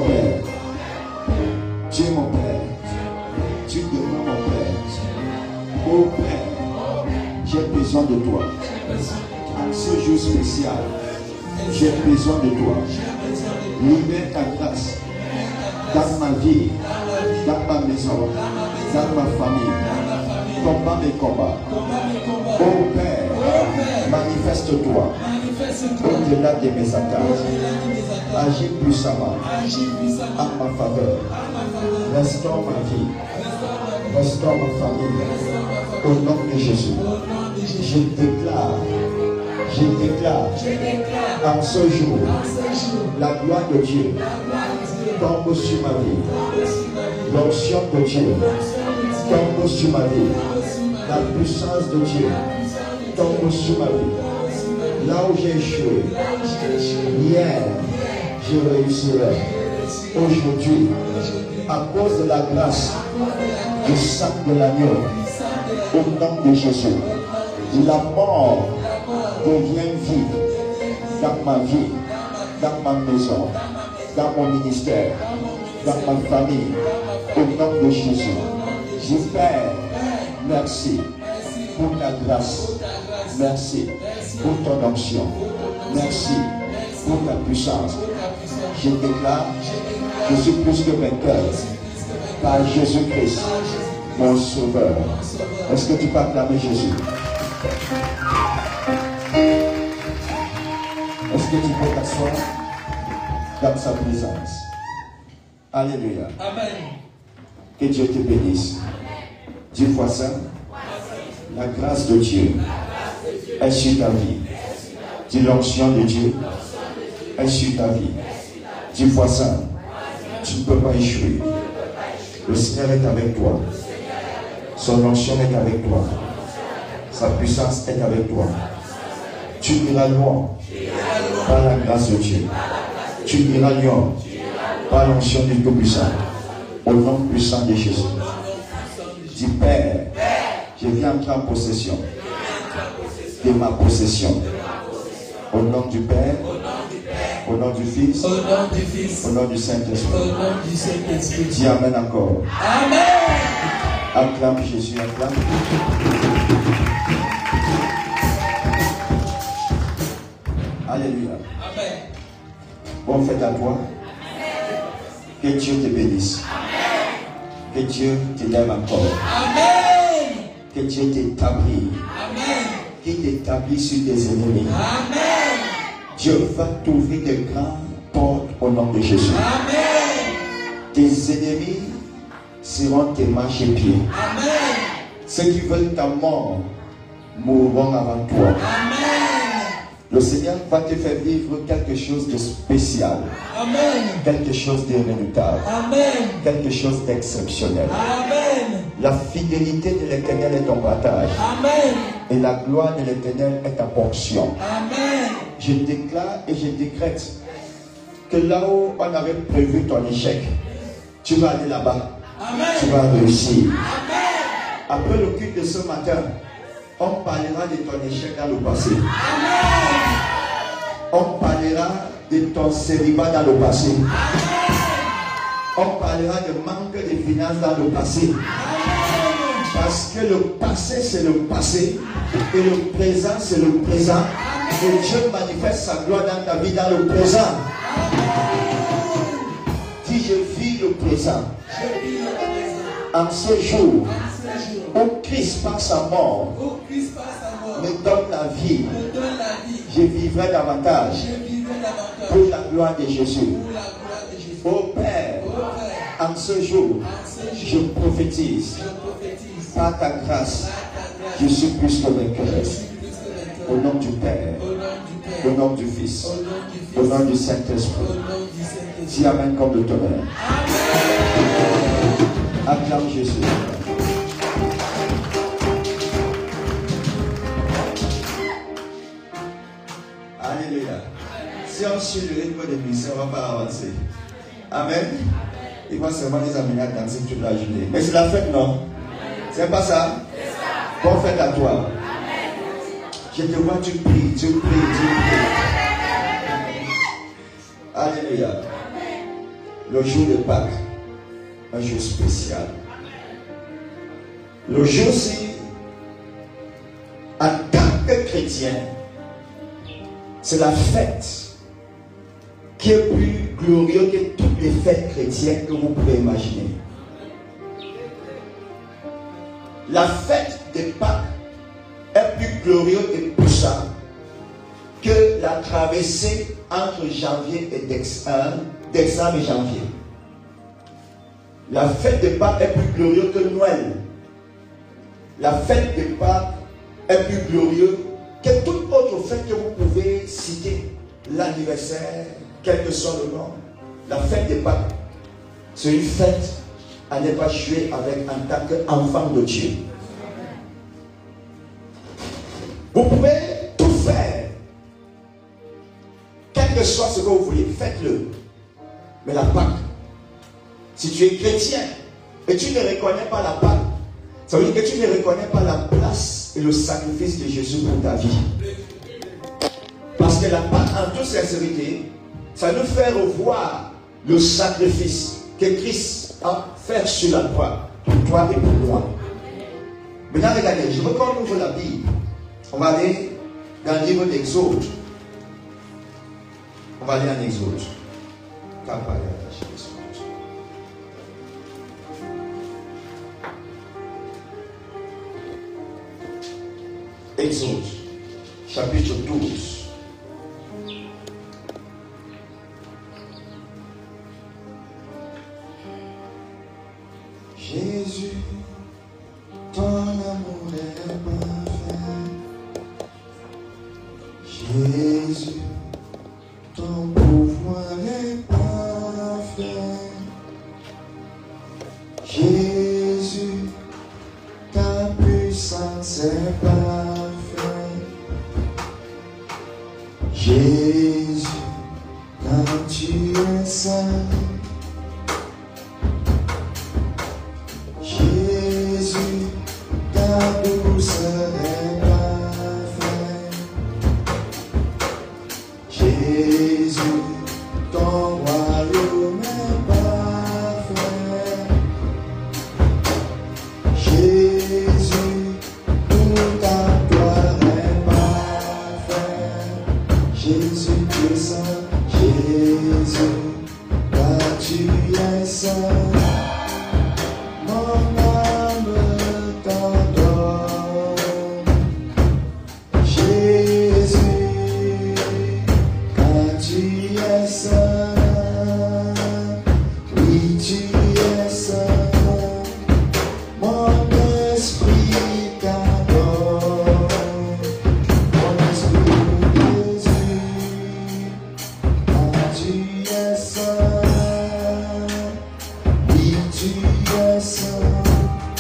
Père. Tu es mon Père. Tu demeures mon Père. Oh Père, j'ai besoin de toi. En ce jour spécial, j'ai besoin de toi. Libère ta grâce dans ma vie, dans ma maison, dans ma famille. Combat mes combats. Oh Père, manifeste-toi au-delà de mes attaques. Agis puissamment en ma faveur. Restaure ma vie. Restaure ma famille. Au nom de Jésus. Je déclare en ce jour la gloire de Dieu tombe sur ma vie. L'onction de Dieu tombe sur ma vie. La puissance de Dieu tombe sur ma vie. Là où j'ai échoué, hier, je réussirai. Aujourd'hui, à cause de la grâce du sang de l'agneau, au nom de Jésus, la mort devient vie dans ma vie, dans ma maison, dans mon ministère, dans ma famille, au nom de Jésus. Je Père, merci pour ta grâce, merci pour ton onction, merci pour ta puissance. Je déclare, je suis plus que vainqueur par Jésus-Christ, mon Sauveur. Est-ce que tu peux acclamer Jésus? Est-ce que tu peux t'asseoir dans sa présence? Alléluia. Amen. Que Dieu te bénisse. Dieu voisin, la grâce de Dieu est sur ta vie. Dis l'onction de Dieu est sur ta vie. Dis voisin, tu ne peux pas échouer. Le Seigneur est avec toi. Son onction est avec toi. Sa puissance est avec toi. Tu iras loin par la grâce de Dieu. Tu iras loin par l'onction du Tout-Puissant. Au nom puissant de Jésus. Dis Père, je viens entrer en possession de ma possession. Au nom du Père, au nom du Fils, au nom du Saint-Esprit. Dis Amen encore. Amen. Acclame Jésus, acclame. Alléluia. Amen. Bon fête à toi. Que Dieu te bénisse. Que Dieu t'aime encore. Amen. Que Dieu t'établit. Amen. Qu'il t'établit sur tes ennemis. Amen. Dieu va t'ouvrir de grandes portes au nom de Jésus. Amen. Tes ennemis seront tes marchepieds. Amen. Ceux qui veulent ta mort mourront avant toi. Amen. Le Seigneur va te faire vivre quelque chose de spécial. Amen. Quelque chose de redoutable. Amen. Quelque chose d'exceptionnel. Amen. La fidélité de l'Éternel est ton partage. Amen. Et la gloire de l'Éternel est ta portion. Amen. Je déclare et je décrète que là où on avait prévu ton échec, tu vas aller là-bas. Amen. Tu vas réussir. Amen. Après le culte de ce matin, on parlera de ton échec dans le passé. Amen. On parlera de ton célibat dans le passé. Amen. On parlera de manque de finances dans le passé. Amen. Parce que le passé c'est le passé et le présent c'est le présent. Et Dieu manifeste sa gloire dans ta vie dans le présent. Dis je vis le présent. Je vis le présent. En ce jour En ce jour, où Christ par sa mort où Christ par sa mort me donne la vie, me donne la vie, je vivrai davantage je vivrai davantage pour la gloire de Jésus. pour la gloire de Jésus. Ô Père, Ô Père, en ce jour, en ce je jour, prophétise je prophétise par ta grâce, par ta grâce, je suis plus que vainqueur. je suis plus que Au vainqueur. nom du Père, Au nom du Père, au nom du Fils, au nom du Fils, au nom du au Saint-Esprit. nom du Saint-Esprit. Dis Amen comme de tonnerre. Acclame Jésus. Alléluia. Si on suit le rythme de mission, on va pas avancer. Amen. Il va seulement les amener à danser toute la journée. Mais c'est la fête, non? C'est pas ça? Bonne fête à toi. Je te vois, tu pries, tu pries, tu pries. Alléluia. le jour de Pâques, un jour spécial. Le jour-ci, en tant que chrétien, c'est la fête qui est plus glorieuse que toutes les fêtes chrétiennes que vous pouvez imaginer. La fête de Pâques est plus glorieuse et puissante que la traversée entre janvier et décembre et janvier. La fête de Pâques est plus glorieuse que Noël. La fête de Pâques est plus glorieuse que toute autre fête que vous pouvez citer. L'anniversaire, quel que soit le nom. La fête de Pâques, c'est une fête à ne pas jouer avec en tant qu'enfant de Dieu. Vous pouvez tout faire. Quel que soit ce que vous voulez, faites-le. Mais la Pâque, si tu es chrétien et tu ne reconnais pas la Pâque, ça veut dire que tu ne reconnais pas la place et le sacrifice de Jésus pour ta vie. Parce que la Pâque, en toute sincérité, ça nous fait revoir le sacrifice que Christ a fait sur la croix pour toi et pour moi. Maintenant, regardez, je veux qu'on ouvre la Bible. On va aller dans le livre d'Exode. On va aller en Exode. Exode, chapitre 12. Jésus, ton amour est parfait. Jésus, ton pouvoir est parfait. Jésus, ta puissance est parfaite. Jésus, quand tu es saint. Jésus, ta douceur est parfaite. Jésus, ton royaume est parfait. Jésus, toute ta gloire est parfaite. Jésus, tu es saint. Jésus, car tu es saint.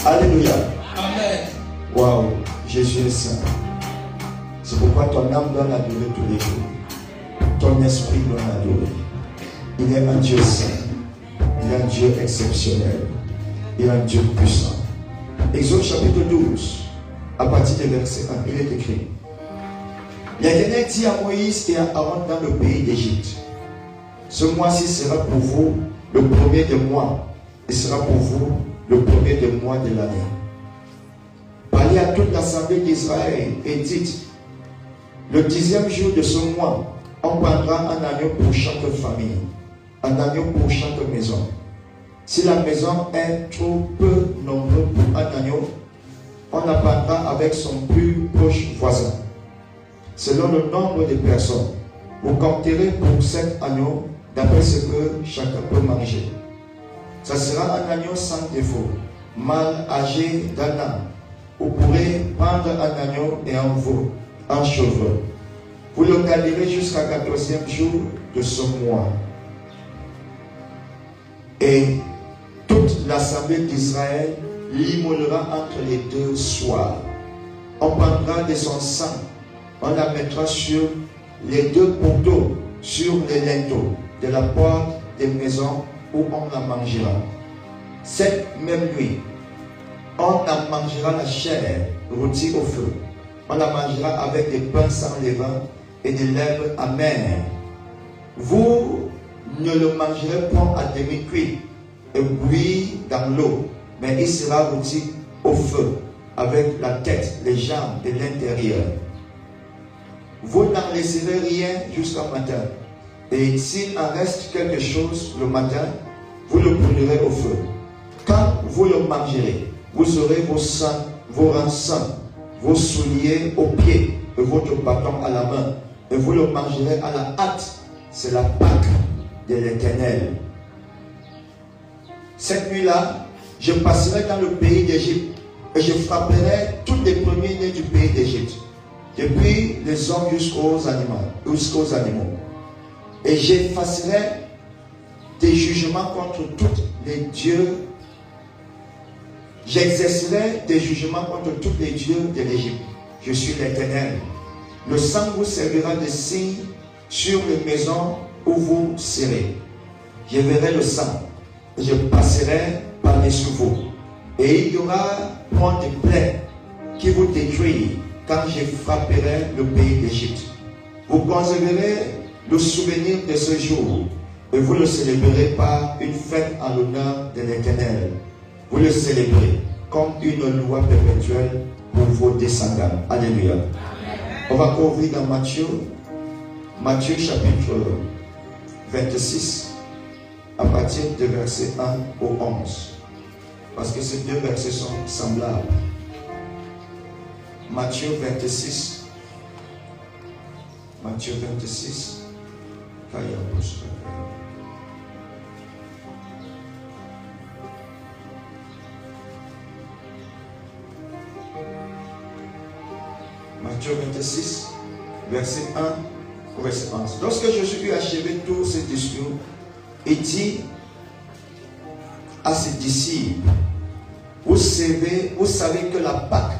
Alléluia. Amen. Waouh, Jésus est saint. C'est pourquoi ton âme doit l'adorer tous les jours. Ton esprit doit l'adorer. Il est un Dieu saint. Il est un Dieu exceptionnel. Il est un Dieu puissant. Exode chapitre 12, à partir du verset 1, il est écrit: L'Éternel dit à Moïse et à Aaron dans le pays d'Égypte: Ce mois-ci sera pour vous le premier des mois, et sera pour vous le premier des mois de l'année. Parlez à toute l'assemblée d'Israël et dites: Le 10e jour de ce mois, on prendra un agneau pour chaque famille, un agneau pour chaque maison. Si la maison est trop peu nombreuse pour un agneau, on la prendra avec son plus proche voisin. Selon le nombre de personnes, vous compterez pour cet agneau d'après ce que chacun peut manger. Ça sera un agneau sans défaut, mâle âgé d'un an. Vous pourrez prendre un agneau et un veau, un chevreau. Vous le garderez jusqu'à 14e jour de ce mois. Et toute l'assemblée d'Israël l'immolera entre les deux soirs. On prendra de son sang, on la mettra sur les deux poteaux, sur les linteaux de la porte des maisons où on la mangera. Cette même nuit, on en mangera la chair rôtie au feu. On la mangera avec des pains sans levain et des lèvres amères. Vous ne le mangerez point à demi-cuit et bouilli dans l'eau, mais il sera rôti au feu, avec la tête, les jambes et l'intérieur. Vous n'en laisserez rien jusqu'au matin. Et s'il en reste quelque chose le matin, vous le brûlerez au feu. Quand vous le mangerez, vous aurez vos reins sains, vos souliers aux pieds et votre bâton à la main. Et vous le mangerez à la hâte. C'est la Pâque de l'Éternel. Cette nuit-là, je passerai dans le pays d'Égypte et je frapperai tous les premiers-nés du pays d'Égypte, depuis les hommes jusqu'aux animaux. Et j'effacerai des jugements contre tous les dieux. J'exercerai des jugements contre tous les dieux de l'Égypte. Je suis l'Éternel. Le sang vous servira de signe sur les maisons où vous serez. Je verrai le sang et je passerai par les chevaux. Et il y aura point de plaie qui vous détruisent quand je frapperai le pays d'Égypte. Vous conserverez le souvenir de ce jour et vous le célébrerez par une fête en l'honneur de l'Éternel. Vous le célébrez comme une loi perpétuelle pour vos descendants. Alléluia. Amen. On va ouvrir dans Matthieu chapitre 26 à partir de verset 1 au 11. Parce que ces deux versets sont semblables. Matthieu 26. Matthieu 26. Matthieu 26, verset 1 au verset 11. Lorsque Jésus eut achevé tout ce discours, il dit à ses disciples, vous savez que la Pâque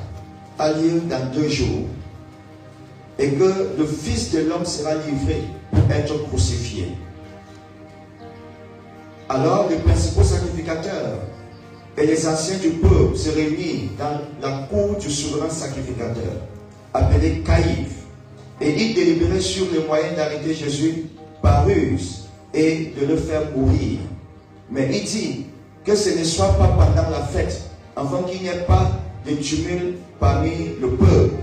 a lieu dans 2 jours et que le Fils de l'homme sera livré pour être crucifié. Alors les principaux sacrificateurs et les anciens du peuple se réunirent dans la cour du souverain sacrificateur, appelé Caïphe, et ils délibéraient sur les moyens d'arrêter Jésus par ruse et de le faire mourir. Mais il dit que ce ne soit pas pendant la fête, afin qu'il n'y ait pas de tumulte parmi le peuple.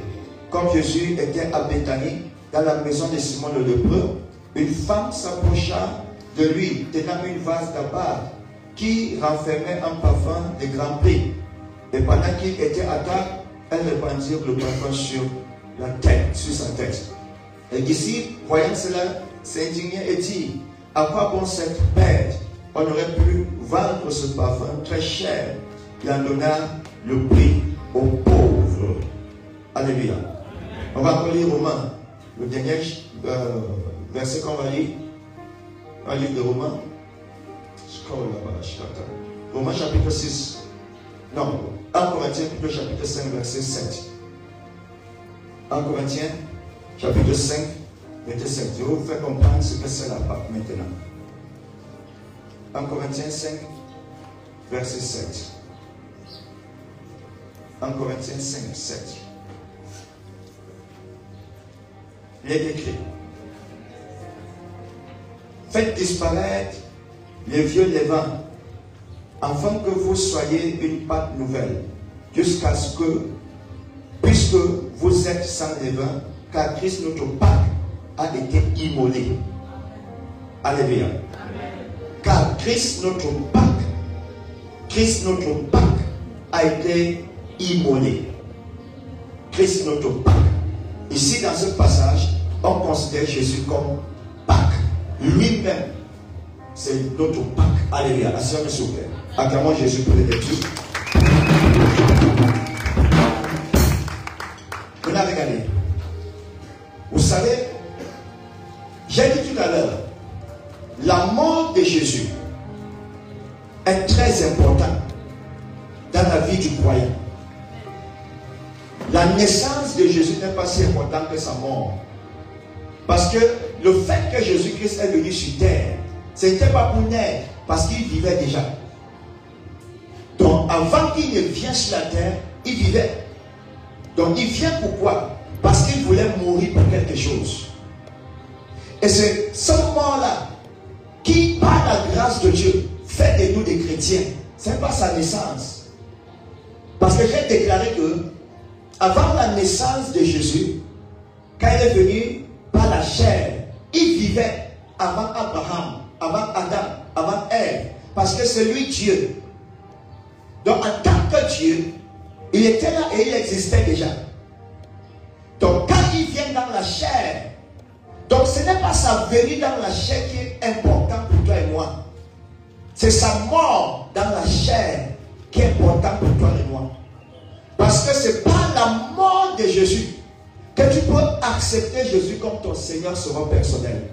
Comme Jésus était à Béthanie, dans la maison de Simon le lépreux, une femme s'approcha de lui, tenant une vase d'abad qui renfermait un parfum de grand prix. Et pendant qu'il était à table, elle répandit le parfum sur sa tête. Et disciples, voyant cela, s'indignaient et dit, à quoi bon cette bête? On aurait pu vendre ce parfum très cher et en donner le prix aux pauvres. Alléluia. On va relire Romains, le dernier verset qu'on va lire, un livre de Romains. Romains chapitre 6. Non, 1 Corinthiens chapitre 5, verset 7. 1 Corinthiens chapitre 5, verset 7. Je vais vous faire comprendre ce que c'est la Pâque maintenant. 1 Corinthiens 5, verset 7. 1 Corinthiens 5, 7. Il est écrit: faites disparaître les vieux levains, afin que vous soyez une pâte nouvelle, jusqu'à ce que, puisque vous êtes sans levain, car Christ notre Pâque a été immolé. Alléluia. Car Christ notre Pâque a été immolé. Christ notre Pâque. Ici dans ce passage, on considère Jésus comme Pâque. Lui-même, c'est notre Pâque. Alléluia. Asseyez-vous s'il vous plaît. Acclamons Jésus pour les lectures. Vous l'avez regardé. Vous savez, j'ai dit tout à l'heure, la mort de Jésus est très importante dans la vie du croyant. La naissance de Jésus n'est pas si importante que sa mort. Parce que le fait que Jésus-Christ est venu sur terre, ce n'était pas pour naître, parce qu'il vivait déjà. Donc avant qu'il ne vienne sur la terre, il vivait. Donc il vient pourquoi? Parce qu'il voulait mourir pour quelque chose. Et c'est ce mort-là qui, par la grâce de Dieu, fait de nous des chrétiens. Ce n'est pas sa naissance. Parce que j'ai déclaré que, avant la naissance de Jésus, quand il est venu par la chair, il vivait avant Abraham, avant Adam, avant Ève. Parce que c'est lui Dieu. Donc en tant que Dieu, il était là et il existait déjà. Donc quand il vient dans la chair, donc ce n'est pas sa venue dans la chair qui est important pour toi et moi. C'est sa mort dans la chair qui est important pour toi et moi. Parce que c'est par la mort de Jésus que tu peux accepter Jésus comme ton Seigneur sauveur personnel.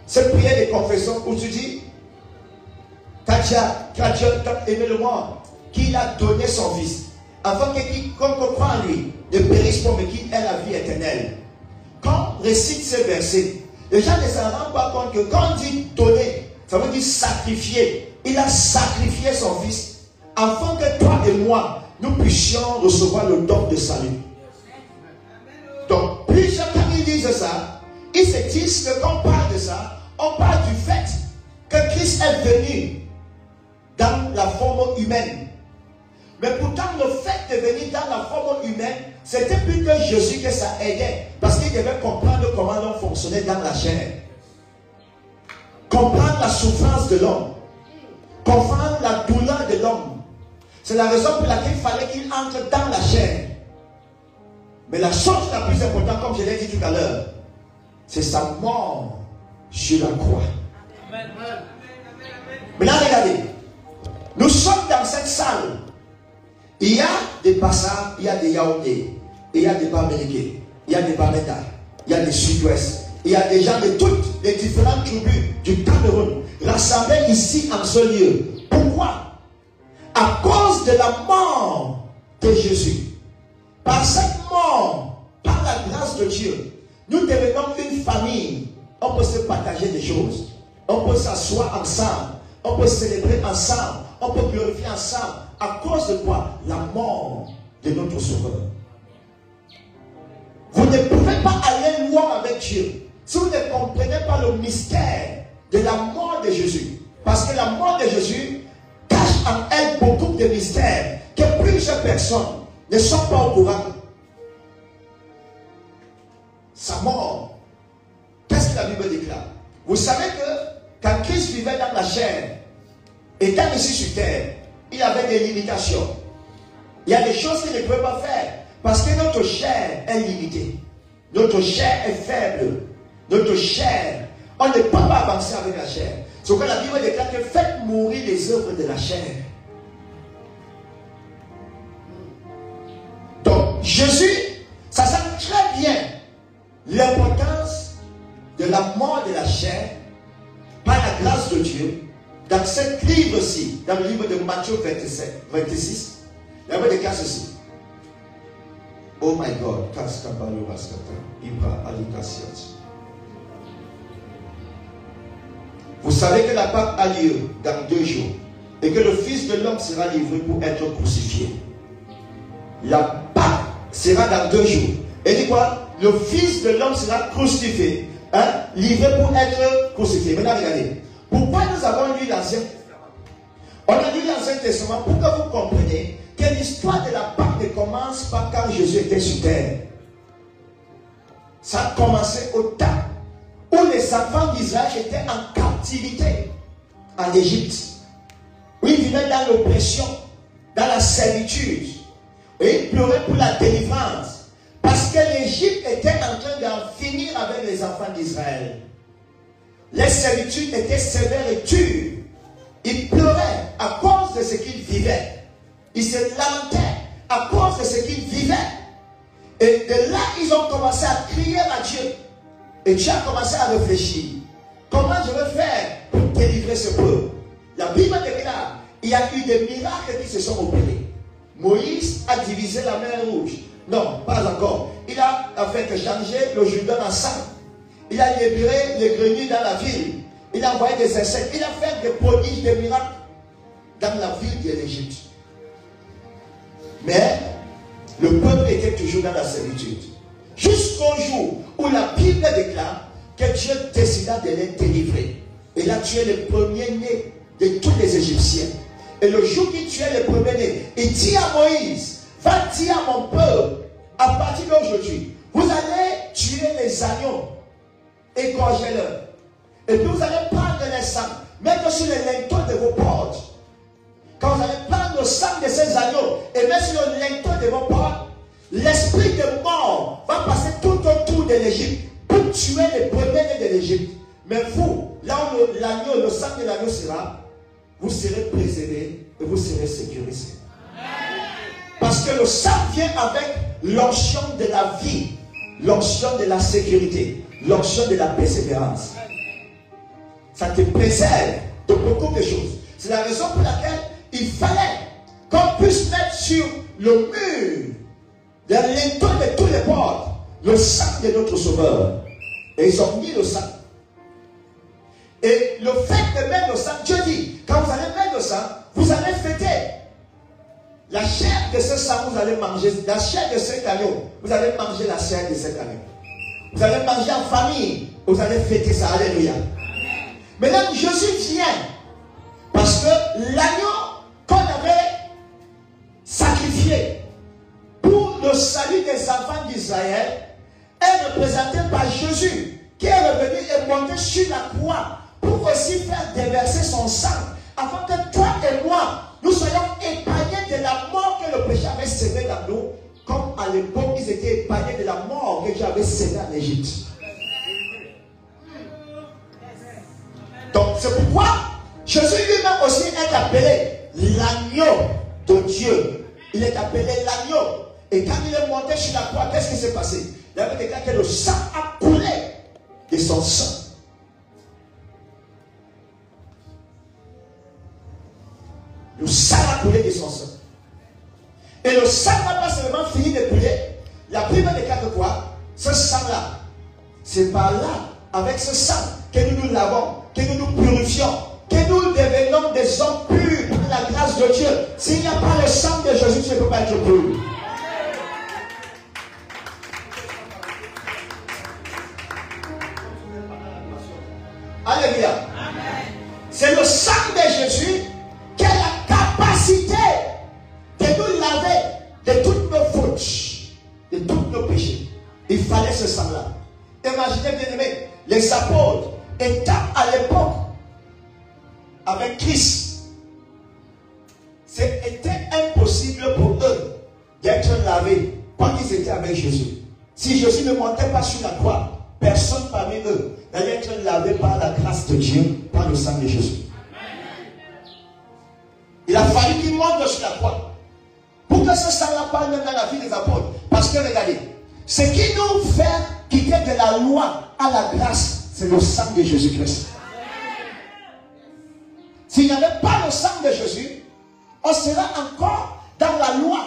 Cette prière de confession où tu dis, quand Dieu t'a aimé le monde, qu'il a donné son Fils, afin que quiconque croit en lui ne périsse pas, mais qu'il ait la vie éternelle. Quand on récite ces versets, les gens ne se rendent pas compte que quand on dit donner, ça veut dire sacrifier. Il a sacrifié son Fils afin que toi et moi, nous puissions recevoir le don de salut. Donc, plusieurs quand ils disent ça, ils se disent que quand on parle de ça, on parle du fait que Christ est venu dans la forme humaine. Mais pourtant, le fait de venir dans la forme humaine, c'était plus que Jésus que ça aidait. Parce qu'il devait comprendre comment l'homme fonctionnait dans la chair. Comprendre la souffrance de l'homme. Comprendre la douleur de l'homme. C'est la raison pour laquelle il fallait qu'il entre dans la chair. Mais la chose la plus importante, comme je l'ai dit tout à l'heure, c'est sa mort sur la croix. Amen. Maintenant, regardez. Nous sommes dans cette salle. Il y a des Bassa, il y a des Yaoundé, il y a des Baméleke, il y a des Bamenda, il y a des Sud-Ouest, il y a des gens de toutes les différentes tribus du Cameroun rassemblés ici en ce lieu. Pourquoi? À cause de la mort de Jésus. Par cette mort, par la grâce de Dieu, nous devenons une famille. On peut se partager des choses. On peut s'asseoir ensemble. On peut célébrer ensemble. On peut glorifier ensemble. À cause de quoi? La mort de notre Sauveur. Vous ne pouvez pas aller loin avec Dieu si vous ne comprenez pas le mystère de la mort de Jésus. Parce que la mort de Jésus cache en elle beaucoup de mystères que plusieurs personnes ne sont pas au courant. Sa mort, qu'est-ce que la Bible déclare? Vous savez que quand Christ vivait dans la chair, étant ici sur terre, il avait des limitations. Il y a des choses qu'il ne pouvait pas faire parce que notre chair est limitée. Notre chair est faible. Notre chair, on ne peut pas avancer avec la chair. C'est pourquoi la Bible déclare que faites mourir les œuvres de la chair. Donc, Jésus, ça sent très bien l'importance de la mort de la chair par la grâce de Dieu dans ce livre-ci, dans le livre de Matthieu 26, la Bible déclare ceci. Oh my God, vous savez que la Pâque a lieu dans 2 jours et que le Fils de l'homme sera livré pour être crucifié. La Pâque sera dans 2 jours. Et dit quoi? Le Fils de l'homme sera crucifié, livré pour être crucifié. Maintenant, regardez. Pourquoi nous avons lu l'Ancien Testament? On a lu l'Ancien Testament pour que vous compreniez que l'histoire de la Pâque ne commence pas quand Jésus était sur terre. Ça a commencé au temps où les enfants d'Israël étaient en captivité en Égypte. Où ils vivaient dans l'oppression, dans la servitude. Et ils pleuraient pour la délivrance. Parce que l'Égypte était en train d'en finir avec les enfants d'Israël. Les servitudes étaient sévères et dures. Ils pleuraient à cause de ce qu'ils vivaient. Ils se lamentaient à cause de ce qu'ils vivaient. Et de là, ils ont commencé à crier à Dieu. Et Dieu a commencé à réfléchir. Comment je vais faire pour délivrer ce peuple? La Bible déclare, il y a eu des miracles qui se sont opérés. Moïse a divisé la mer Rouge. Non, pas encore. Il a fait changer le Jourdain en sang. Il a libéré les grenouilles dans la ville. Il a envoyé des insectes. Il a fait des prodiges, des miracles dans la ville de l'Égypte. Mais le peuple était toujours dans la servitude. Jusqu'au jour où la Bible déclare que Dieu décida de les délivrer. Il a tué le premier-né de tous les Égyptiens. Et le jour qu'il tuait le premier-né, il dit à Moïse, va dire à mon peuple, à partir d'aujourd'hui, vous allez tuer les agneaux, égorgez-les. Et puis vous allez prendre les sangs, mettre sur les linteaux de vos portes. Quand vous allez prendre le sang de ces agneaux et mettre sur le linteau de vos portes, l'esprit de mort va passer tout autour de l'Égypte pour tuer les premiers-nés de l'Égypte. Mais vous, là où l'agneau, le sang de l'agneau sera, vous serez préservés et vous serez sécurisés. Parce que le sang vient avec l'onction de la vie, l'onction de la sécurité, l'onction de la persévérance. Ça te préserve de beaucoup de choses. C'est la raison pour laquelle il fallait qu'on puisse mettre sur le mur, dans linteau de tous les portes, le sang de notre Sauveur. Et ils ont mis le sang. Et le fait de mettre le sang, Dieu dit, quand vous allez mettre le sang, vous allez fêter. La chair de ce sang, vous allez manger. La chair de cet agneau, vous allez manger la chair de cet agneau. Vous allez manger en famille. Vous allez fêter ça. Alléluia. Maintenant, Jésus vient. Parce que l'agneau qu'on avait sacrifié pour le salut des enfants d'Israël est représenté par Jésus, qui est revenu et monté sur la croix pour aussi faire déverser son sang, afin que toi et moi, nous soyons épargnés de la mort que le péché avait sémé dans nous, comme à l'époque ils étaient épargnés de la mort que Dieu avait sémé en Égypte. Donc c'est pourquoi Jésus lui-même aussi est appelé l'agneau de Dieu. Il est appelé l'agneau. Et quand il est monté sur la croix, qu'est-ce qui s'est passé? Il y avait des cas que le sang a coulé de son sang. Le sang a coulé de son sang. Et le sang n'a pas seulement fini de couler. La première des cas de quoi? Ce sang-là. C'est par là, avec ce sang, que nous nous lavons, que nous nous purifions, que nous devenons des hommes purs par la grâce de Dieu. S'il n'y a pas le sang de Jésus, tu ne peux pas être pur. Alléluia. C'est le sang de Jésus qui a la capacité de nous laver de toutes nos fautes, de tous nos péchés. Il fallait ce sang-là. Imaginez bien aimé, les apôtres étant à l'époque avec Christ, c'était impossible pour eux d'être lavés quand ils étaient avec Jésus. Si Jésus ne montait pas sur la croix, personne parmi eux n'allait être lavé par la grâce de Dieu, par le sang de Jésus. Il a fallu qu'il monte sur la croix pour que ce sang-là parle même dans la vie des apôtres. Parce que regardez, ce qui nous fait quitter de la loi à la grâce, c'est le sang de Jésus-Christ. S'il n'y avait pas le sang de Jésus, on sera encore dans la loi.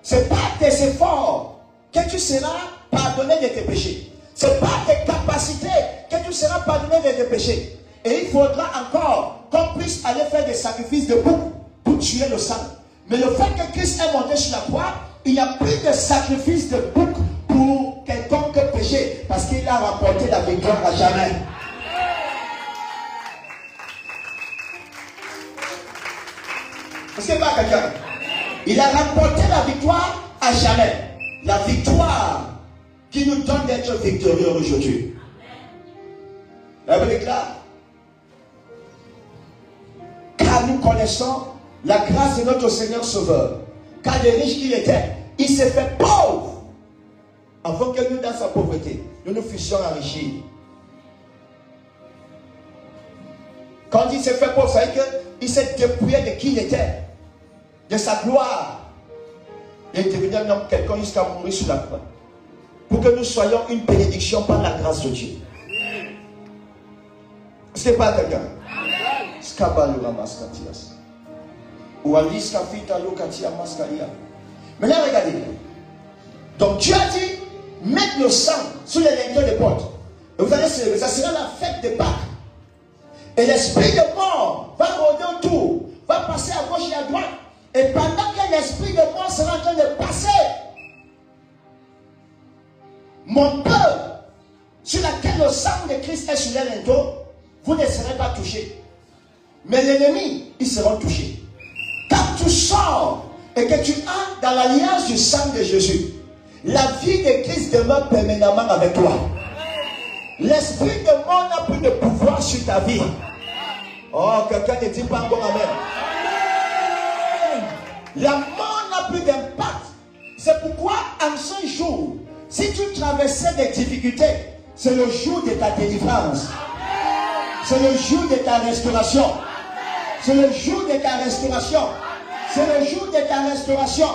Ce n'est pas tes efforts que tu seras pardonné de tes péchés. Ce n'est pas tes capacités que tu seras pardonné de tes péchés. Et il faudra encore qu'on puisse aller faire des sacrifices de bouc pour tuer le sang. Mais le fait que Christ est monté sur la croix, il n'y a plus de sacrifice de bouc pour quelconque péché, parce qu'il a remporté la victoire à jamais. Est-ce que pas quelqu'un? Il a remporté la victoire à jamais. La victoire qui nous donne d'être victorieux aujourd'hui. La Bible déclare, car nous connaissons la grâce de notre Seigneur Sauveur, car le riche qu'il était, il s'est fait pauvre, afin que nous, dans sa pauvreté, nous nous fussions enrichis. Quand il s'est fait pauvre, ça veut dire qu'il s'est dépouillé de qui il était, de sa gloire. Il est devenu un homme quelqu'un jusqu'à mourir sur la croix, pour que nous soyons une bénédiction par la grâce de Dieu. Ce n'est pas quelqu'un. Maintenant regardez. Donc Dieu a dit, mettre le sang sur les linteaux des portes. Et vous allez se lever, ça sera la fête de Pâques. Et l'esprit de mort va rôder autour, va passer à gauche et à droite. Et pendant que l'esprit de mort sera en train de passer, mon peuple sur laquelle le sang de Christ est sur les linteaux, vous ne serez pas touchés. Mais l'ennemi, ils seront touchés. Quand tu sors et que tu entres dans l'alliance du sang de Jésus, la vie de Christ demeure permanemment avec toi. L'esprit de mort n'a plus de pouvoir sur ta vie. Oh, quelqu'un ne dit pas encore amen. La mort n'a plus d'impact. C'est pourquoi en ce jour, si tu traversais des difficultés, c'est le jour de ta délivrance. C'est le jour de ta restauration. C'est le jour de ta restauration. C'est le jour de ta restauration.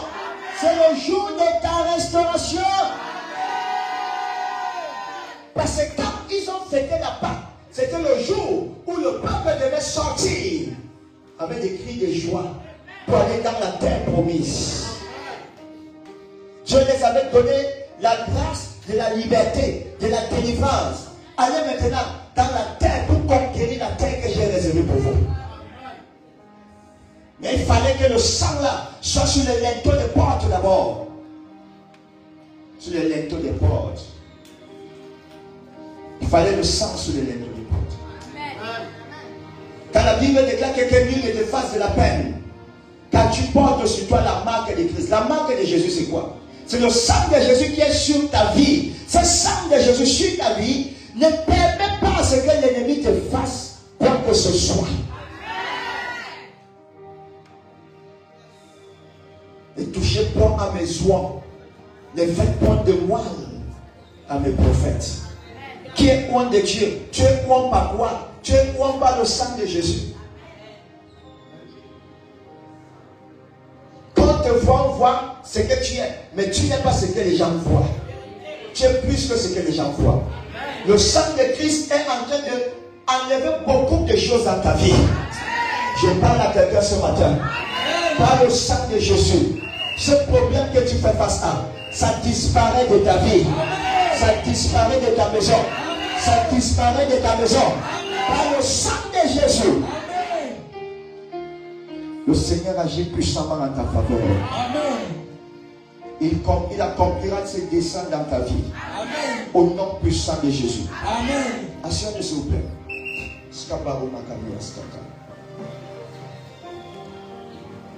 C'est le jour de ta restauration. Parce que quand ils ont fêté la Pâque, c'était le jour où le peuple devait sortir avec des cris de joie pour aller dans la terre promise. Dieu les avait donné la grâce de la liberté, de la délivrance. Allez maintenant dans la terre pour conquérir la terre que j'ai réservée pour vous. Mais il fallait que le sang là soit sur les linteaux des portes d'abord. Sur les linteaux des portes. Il fallait le sang sur les linteaux des portes. Quand la Bible déclare que quelqu'un ne te fasse de la peine, quand tu portes sur toi la marque de Christ, la marque de Jésus c'est quoi? C'est le sang de Jésus qui est sur ta vie. Ce sang de Jésus sur ta vie ne permet pas à ce que l'ennemi te fasse quoi que ce soit. Ne touchez point à mes oies. Ne faites point de mal à mes prophètes. Qui est loin de Dieu? Tu es loin par quoi? Tu es loin par le sang de Jésus. Quand te voit ce que tu es, mais tu n'es pas ce que les gens voient. Tu es plus que ce que les gens voient. Le sang de Christ est en train d'enlever beaucoup de choses dans ta vie. Je parle à quelqu'un ce matin. Par le sang de Jésus, ce problème que tu fais face à, ça disparaît de ta vie. Ça disparaît de ta maison. Ça disparaît de ta maison. Par le sang de Jésus. Le Seigneur agit puissamment en ta faveur. Il accomplira ses desseins dans ta vie. Amen. Au nom puissant de Jésus. Amen. Asseyez-vous s'il vous plaît.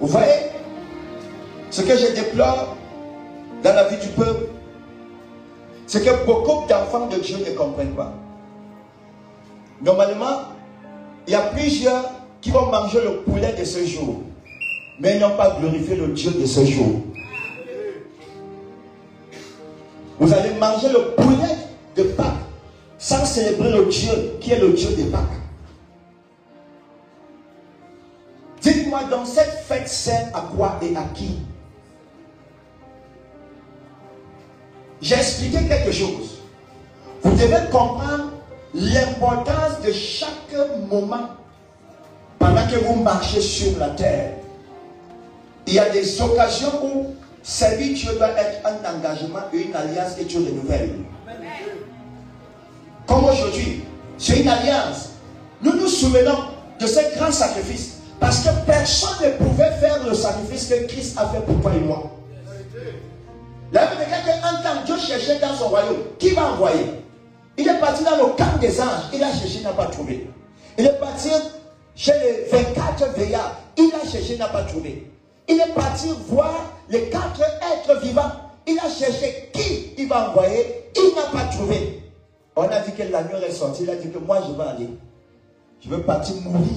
Vous voyez ce que je déplore dans la vie du peuple, c'est que beaucoup d'enfants de Dieu ne comprennent pas. Normalement, il y a plusieurs qui vont manger le poulet de ce jour, mais ils n'ont pas glorifié le Dieu de ce jour. Vous allez manger le poulet de Pâques sans célébrer le Dieu qui est le Dieu de Pâques. Dites-moi, dans cette fête sert à quoi et à qui? J'ai expliqué quelque chose. Vous devez comprendre l'importance de chaque moment pendant que vous marchez sur la terre. Il y a des occasions où servir Dieu doit être un engagement et une alliance que Dieu renouvelle. Comme aujourd'hui, c'est une alliance. Nous nous souvenons de ce grand sacrifice parce que personne ne pouvait faire le sacrifice que Christ a fait pour toi et moi. La Bible dit qu'un temps Dieu cherchait dans son royaume. Qui va envoyer? Il est parti dans le camp des anges. Il a cherché, il n'a pas trouvé. Il est parti chez les 24 veillards. Il a cherché, il n'a pas trouvé. Il est parti voir les 4 êtres vivants. Il a cherché qui il va envoyer. Il n'a pas trouvé. On a dit que l'agneau est sorti. Il a dit que moi je vais aller. Je veux partir mourir.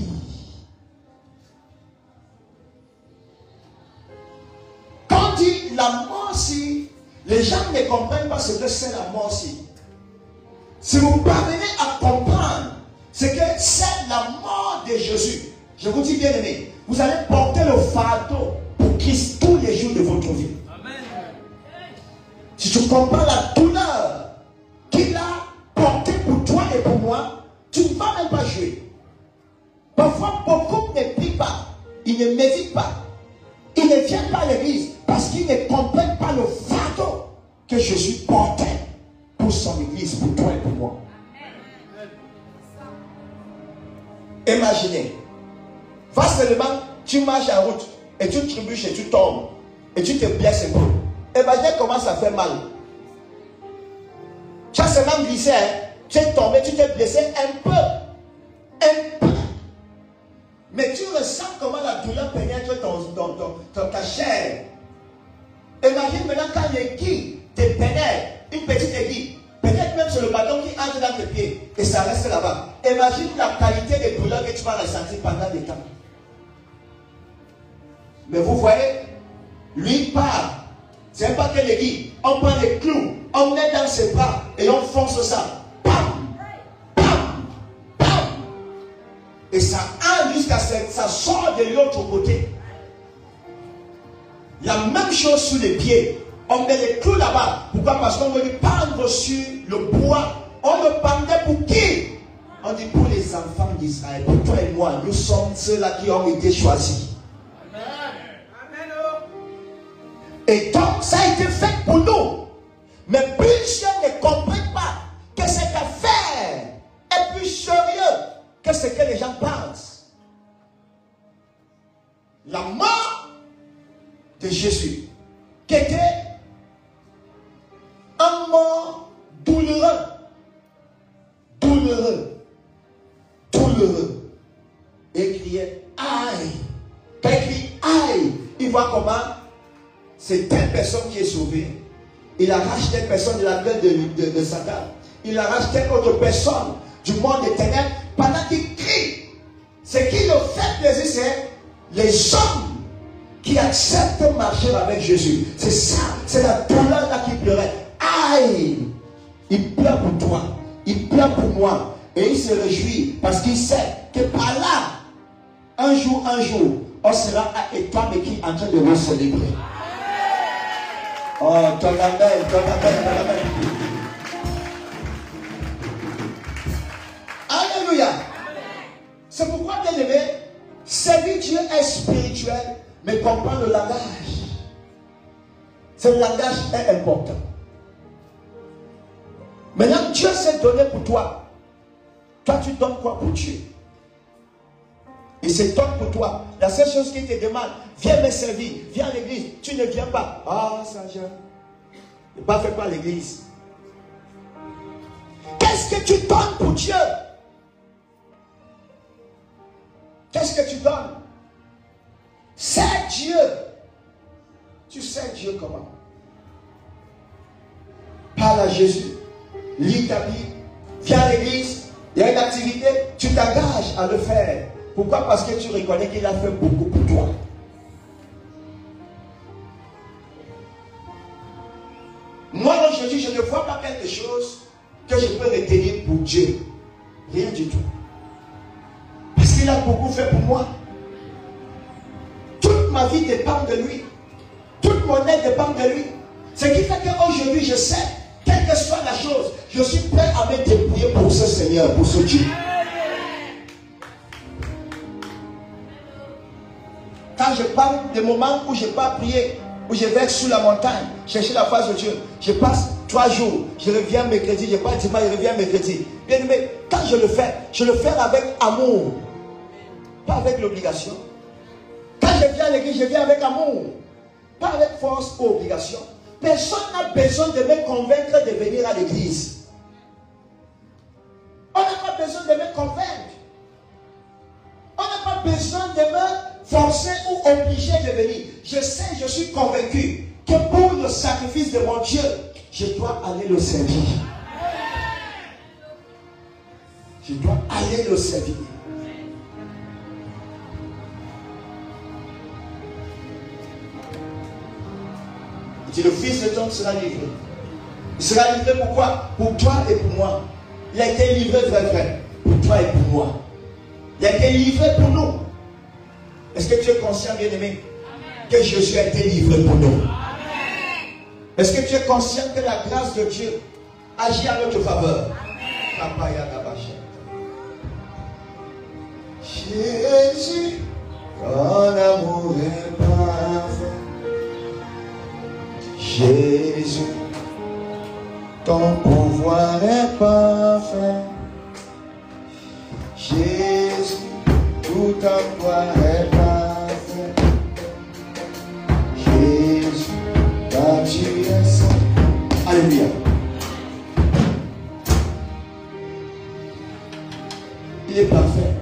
Quand on dit la mort, si les gens ne comprennent pas ce que c'est la mort, si vous parvenez à comprendre ce que c'est la mort de Jésus, je vous dis bien aimé, vous allez porter le fardeau pour Christ tous les jours de votre vie. Amen. Si tu comprends la douleur qu'il a portée pour toi et pour moi, tu ne vas même pas jouer. Parfois, beaucoup ne prient pas, ils ne méditent pas, ils ne viennent pas à l'église parce qu'ils ne comprennent pas le fardeau que Jésus portait pour son église, pour toi et pour moi. Imaginez, va seulement, tu marches en route et tu trébuches et tu tombes et tu te blesses un peu. Imaginez comment ça fait mal. Tu as seulement glissé, hein? Tu es tombé, tu t'es blessé un peu. Un peu. Mais tu ressens comment la douleur pénètre ta chair. Imagine maintenant quand l'aiguille te pénètre, une petite aiguille, peut-être même sur le bâton qui entre dans tes pieds, et ça reste là-bas. Imagine la qualité des douleurs que tu vas ressentir pendant des temps. Mais vous voyez, lui part. C'est pas que l'aiguille. On prend les clous, on met dans ses bras et on fonce ça. Pam! Pam! Pam! Et ça entre jusqu'à ce que ça sort de l'autre côté. La même chose sous les pieds. On met les clous là-bas. Pourquoi? Parce qu'on veut lui pendre sur le bois. On le pendait pour qui? On dit pour les enfants d'Israël. Pour toi et moi, nous sommes ceux-là qui ont été choisis. Et donc, ça a été fait pour nous. Mais plusieurs ne comprennent pas que cette affaire est plus sérieuse que ce que les gens pensent. La mort de Jésus, qui était un mort douloureux. Douloureux. Douloureux. Et il criait aïe. Quand il crie aïe, il voit comment c'est telle personne qui est sauvée. Il arrache telle personne de la gueule de Satan. Il arrache telle autre personne du monde des ténèbres pendant qu'il crie. Ce qui le fait plaisir, c'est les hommes qui acceptent de marcher avec Jésus. C'est ça, c'est la douleur là qui pleurait. Aïe! Il pleure pour toi, il pleure pour moi. Et il se réjouit parce qu'il sait que par là, un jour, on sera à Étoile qui est en train de nous célébrer. Oh, ton amen. Alléluia. C'est pourquoi, bien aimé, servir Dieu est spirituel, mais comprendre le langage. Ce langage est important. Maintenant, Dieu s'est donné pour toi. Toi, tu donnes quoi pour Dieu? Il se donne pour toi. La seule chose qu'il te demande, viens me servir, viens à l'église. Tu ne viens pas. Ah, Saint-Jean, ne pas faire quoi à l'église. Qu'est-ce que tu donnes pour Dieu? Qu'est-ce que tu donnes? C'est Dieu. Tu sais Dieu comment? Parle à Jésus. Lis ta Bible. Viens à l'église. Il y a une activité. Tu t'engages à le faire. Pourquoi? Parce que tu reconnais qu'il a fait beaucoup pour toi. Moi aujourd'hui, je ne vois pas quelque chose que je peux retenir pour Dieu. Rien du tout. Parce qu'il a beaucoup fait pour moi. Toute ma vie dépend de lui. Toute mon aide dépend de lui. Ce qui fait qu'aujourd'hui, je sais, quelle que soit la chose, je suis prêt à me débrouiller pour ce Seigneur, pour ce Dieu. Quand je parle des moments où je n'ai pas prié, où je vais sous la montagne, chercher la face de Dieu, je passe 3 jours, je reviens mercredi, je pars dimanche, je reviens mercredi. Bien aimé, quand je le fais avec amour, pas avec l'obligation. Quand je viens à l'église, je viens avec amour, pas avec force ou obligation. Personne n'a besoin de me convaincre de venir à l'église. On n'a pas besoin de me convaincre. On n'a pas besoin de me forcer ou obliger de venir. Je sais, je suis convaincu que pour le sacrifice de mon Dieu, je dois aller le servir. Je dois aller le servir. Il dit, le Fils de l'homme sera livré. Il sera livré pourquoi? Pour toi et pour moi. Il a été livré vrai, pour toi et pour moi. Il a été livré pour nous. Est-ce que tu es conscient, bien-aimé, que Jésus a été livré pour nous? Est-ce que tu es conscient que la grâce de Dieu agit à notre faveur? Jésus, ton amour est parfait. Jésus, ton pouvoir est parfait. Jésus, tout en toi est parfait. Jésus, toi tu es saint. Alléluia. il est parfait.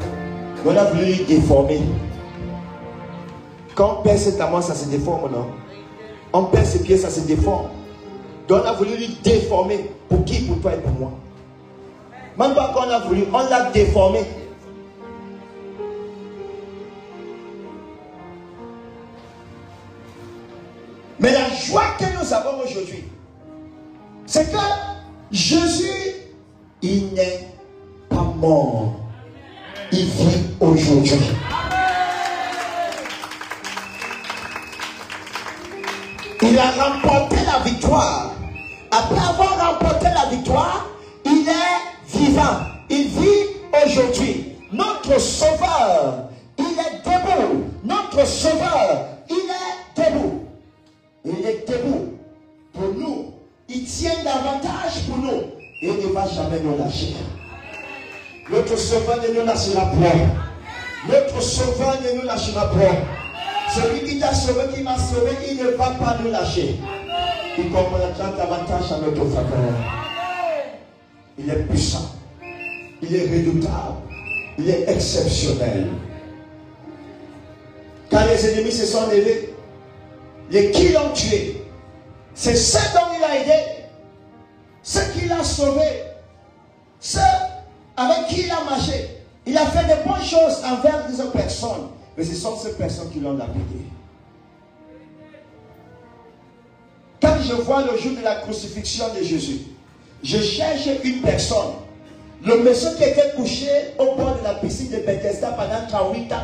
On a voulu lui déformer. Quand on perd cet amour, ça se déforme, non? On perd ses pieds, ça se déforme. Donc on a voulu lui déformer. Pour qui? Pour toi et pour moi. Même pas qu'on a voulu, on l'a déformé. Mais la joie que nous avons aujourd'hui, c'est que Jésus, il n'est pas mort. Il vit aujourd'hui. Il a remporté la victoire. Après avoir remporté la victoire, il est vivant. Il vit aujourd'hui. Notre Sauveur, il est debout. Notre Sauveur, il est debout. Il est debout pour nous. Il tient davantage pour nous. Et il ne va jamais nous lâcher. Notre Sauveur ne nous lâchera point. Notre Sauveur ne nous lâchera point. Celui qui t'a sauvé, qui m'a sauvé, il ne va pas nous lâcher. Il comprendra davantage à notre faveur. Il est puissant. Il est redoutable. Il est exceptionnel. Quand les ennemis se sont levés, les qui l'ont tué, c'est ceux dont il a aidé, ceux qui l'ont sauvé, ceux avec qui il a marché. Il a fait de bonnes choses envers des personnes, mais ce sont ces personnes qui l'ont lapidé. Quand je vois le jour de la crucifixion de Jésus, je cherche une personne. Le monsieur qui était couché au bord de la piscine de Bethesda pendant 38 ans,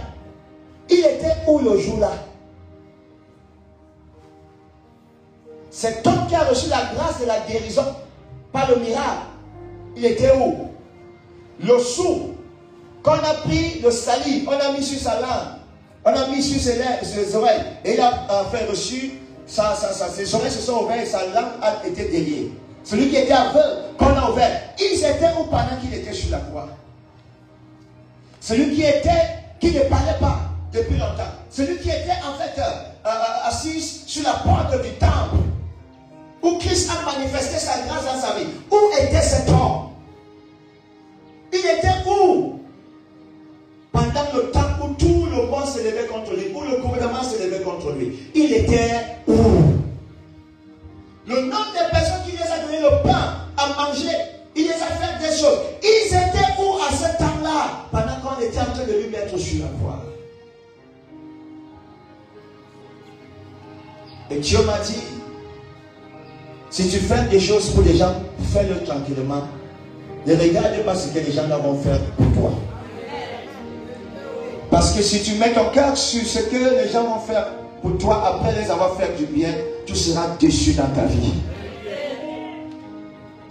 il était où le jour-là? Cet homme qui a reçu la grâce de la guérison par le miracle, il était où? Le sourd, quand on a pris le salive, on a mis sur sa langue, on a mis sur ses oreilles, et il a fait reçu, ses oreilles se sont ouvertes et sa langue a été déliée. Celui qui était aveugle, qu'on a ouvert, ils étaient où pendant qu'il était sur la croix? Celui qui ne parlait pas depuis longtemps, celui qui était en fait assis sur la porte du temple, où Christ a manifesté sa grâce dans sa vie. Où était cet homme? Il était où? Pendant le temps où tout le monde se levait contre lui, où le gouvernement se levait contre lui. Il était où? Le nombre de personnes qui les a donné le pain à manger, il les a fait des choses. Ils étaient où à ce temps-là? Pendant qu'on était en train de lui mettre sur la croix. Et Dieu m'a dit, si tu fais des choses pour les gens, fais-le tranquillement. Ne regarde pas ce que les gens vont faire pour toi. Parce que si tu mets ton cœur sur ce que les gens vont faire pour toi, après les avoir fait du bien, tu seras déçu dans ta vie.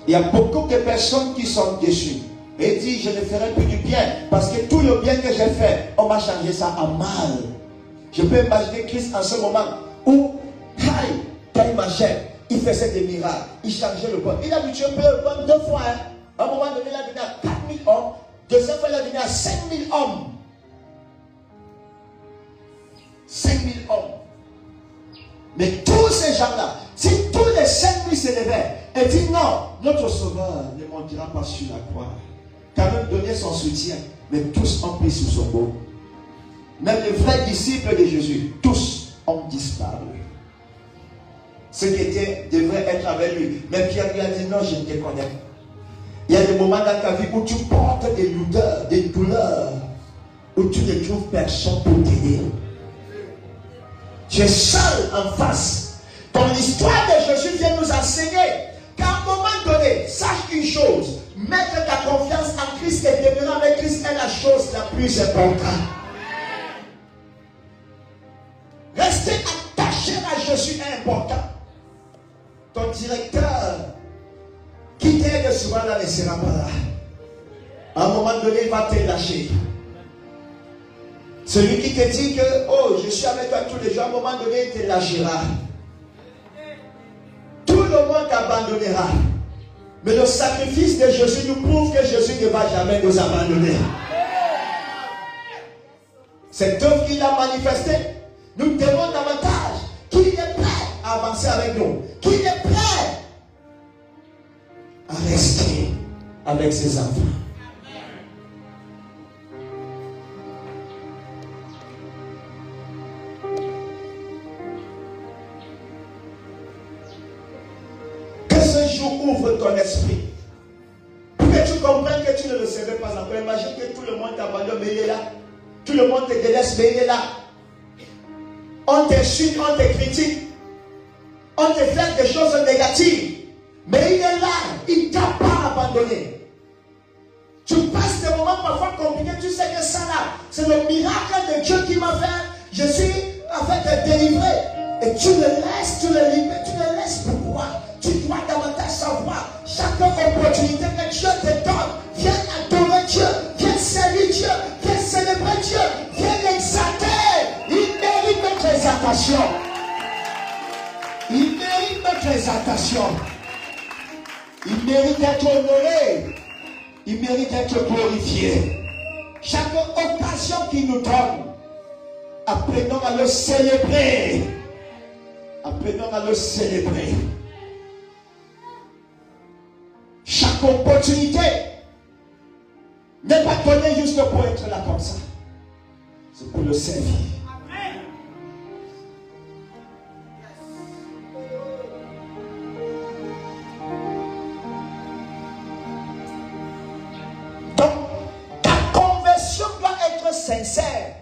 Il y a beaucoup de personnes qui sont déçues. Et disent, je ne ferai plus du bien. Parce que tout le bien que j'ai fait, on m'a changé ça en mal. Je peux imaginer Christ en ce moment où, quand il mangeait, il faisait des miracles. Il changeait le pain. Il a tué le pain 2 fois. Hein. À un moment donné, il a donné à 4000 hommes. Deuxième fois, il a donné à 5000 hommes. 5000 hommes. Mais tous ces gens-là, si tous les 5000 se levaient et disent non, notre Sauveur ne montera pas sur la croix, quand même donner son soutien, mais tous ont pris sous son beau. Même les vrais disciples de Jésus, tous ont disparu. Ceux qui devraient être avec lui. Mais Pierre lui a dit non, je ne te connais pas. Il y a des moments dans ta vie où tu portes des lourdeurs, des douleurs, où tu ne trouves personne pour t'aider. Tu es seul en face. Ton histoire de Jésus vient nous enseigner qu'à un moment donné, sache une chose, mettre ta confiance en Christ et demeurer avec Christ est la chose la plus importante. Rester attaché à Jésus est important. Ton directeur qui t'aide souvent là ne sera pas là. À un moment donné, il va te lâcher. Celui qui te dit que, oh, je suis avec toi tous les jours, à un moment donné, il te lâchera. Tout le monde t'abandonnera. Mais le sacrifice de Jésus nous prouve que Jésus ne va jamais nous abandonner. Cette œuvre qu'il a manifestée nous demande davantage qu'il est prêt à avancer avec nous, qu'il est prêt à rester avec ses enfants. ouvres ton esprit. Pour que tu comprennes que tu ne le savais pas encore. Imagine que tout le monde t'abandonne, mais il est là. Tout le monde te délaisse, mais il est là. On t'insulte, on te critique. On te fait des choses négatives. Mais il est là. Il ne t'a pas abandonné. Tu passes des moments parfois compliqués. Tu sais que ça là, c'est le miracle de Dieu qui m'a fait. Je suis en fait délivré. Et tu le laisses, tu le libères. Tu le laisses pourquoi? Tu dois davantage savoir. Chaque opportunité que Dieu te donne, viens adorer Dieu. Viens servir Dieu. Viens célébrer Dieu. Viens l'exalter. Il mérite notre exaltation. Il mérite notre exaltation. Il mérite d'être honoré. Il mérite d'être glorifié. Chaque occasion qu'il nous donne, apprenons à le célébrer. Apprenons à le célébrer. Chaque opportunité n'est pas donnée juste pour être là comme ça. C'est pour le servir. Donc, ta conversion doit être sincère,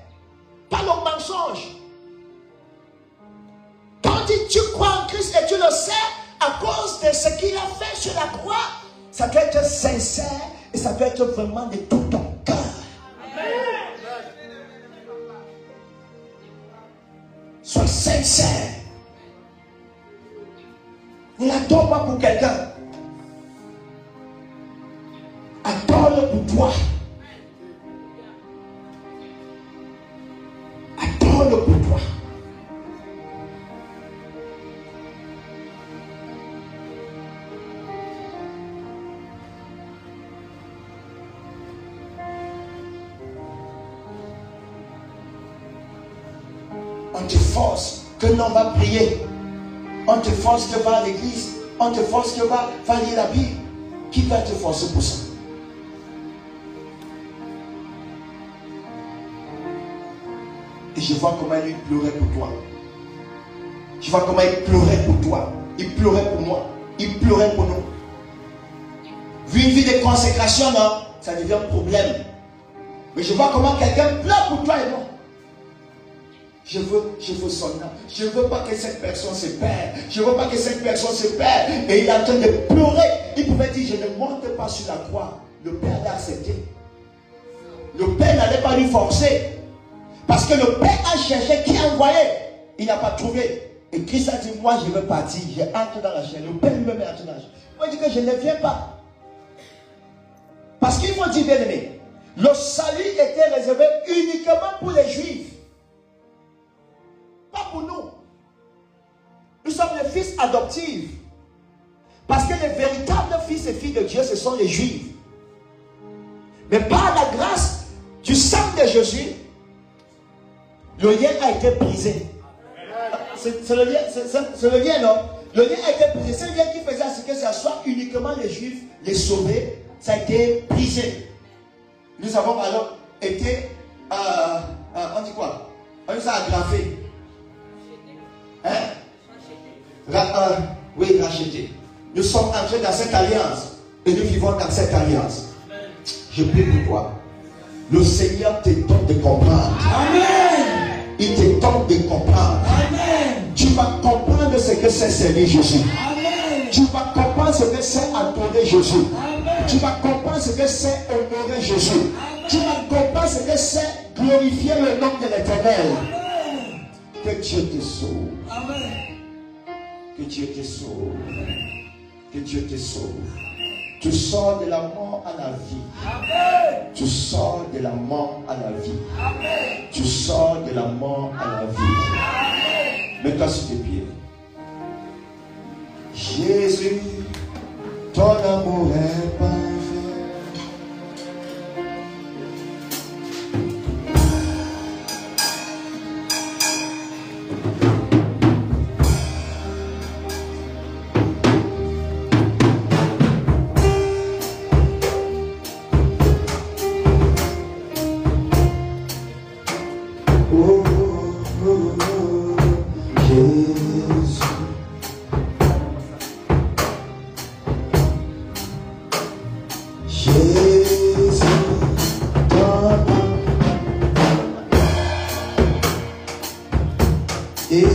pas le mensonge. Quand tu crois en Christ et tu le sais, à cause de ce qu'il a fait sur la croix, ça doit être sincère et ça doit être vraiment de tout ton cœur. Sois sincère. Ne l'adore pas pour quelqu'un. Adore-le pour toi. Adore-le pour toi. On te force que non, on va prier. On te force que va à l'église. On te force que va lire la Bible. Qui va te forcer pour ça? Et je vois comment il pleurait pour toi. Je vois comment il pleurait pour toi. Il pleurait pour moi. Il pleurait pour nous. Vu une vie de consécration, non, ça devient un problème. Mais je vois comment quelqu'un pleure pour toi et moi. Je veux son âme. Je ne veux pas que cette personne se perde. Je ne veux pas que cette personne se perde. Et il est en train de pleurer. Il pouvait dire, je ne monte pas sur la croix. Le Père l'a accepté. Le Père n'allait pas lui forcer. Parce que le Père a cherché qui a envoyé. Il n'a pas trouvé. Et Christ a dit, moi je veux partir. Je entre dans la chair. Le Père lui-même est entré dans la chair. Moi je dis que je ne viens pas. Parce qu'il faut dire, bien aimé, le salut était réservé uniquement pour les Juifs. Pas pour nous. Nous sommes les fils adoptifs. Parce que les véritables fils et filles de Dieu, ce sont les Juifs. Mais par la grâce du sang de Jésus, le lien a été brisé. C'est le lien, non? Le lien a été brisé. C'est le lien qui faisait à ce que ce soit uniquement les Juifs, les sauvés. Ça a été brisé. Nous avons alors été, on dit quoi? On nous a agrafé. Hein? Oui, racheté. Nous sommes entrés dans cette alliance. Et nous vivons dans cette alliance. Je prie pour toi. Le Seigneur te donne de comprendre. Amen. Il te donne de comprendre. Amen. Tu vas comprendre ce que c'est servir Jésus. Amen. Tu vas comprendre ce que c'est adorer Jésus. Amen. Tu vas comprendre ce que c'est honorer Jésus. Amen. Tu vas comprendre ce que c'est glorifier le nom de l'Éternel. Que Dieu te sauve. Amen. Que Dieu te sauve. Que Dieu te sauve. Tu sors de la mort à la vie. Amen. Tu sors de la mort à la vie. Amen. Tu sors de la mort à la vie. Mets-toi sur tes pieds. Jésus, ton amour est parfait. Et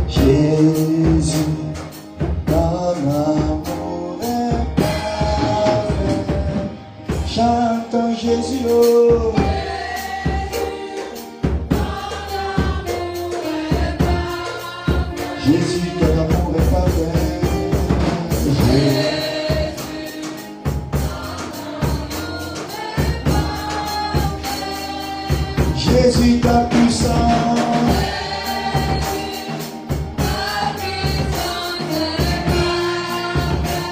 Jésus, ton amour est parfait. Chantons Jésus, oh. Jésus, ton amour est parfait. Jésus, ta puissance.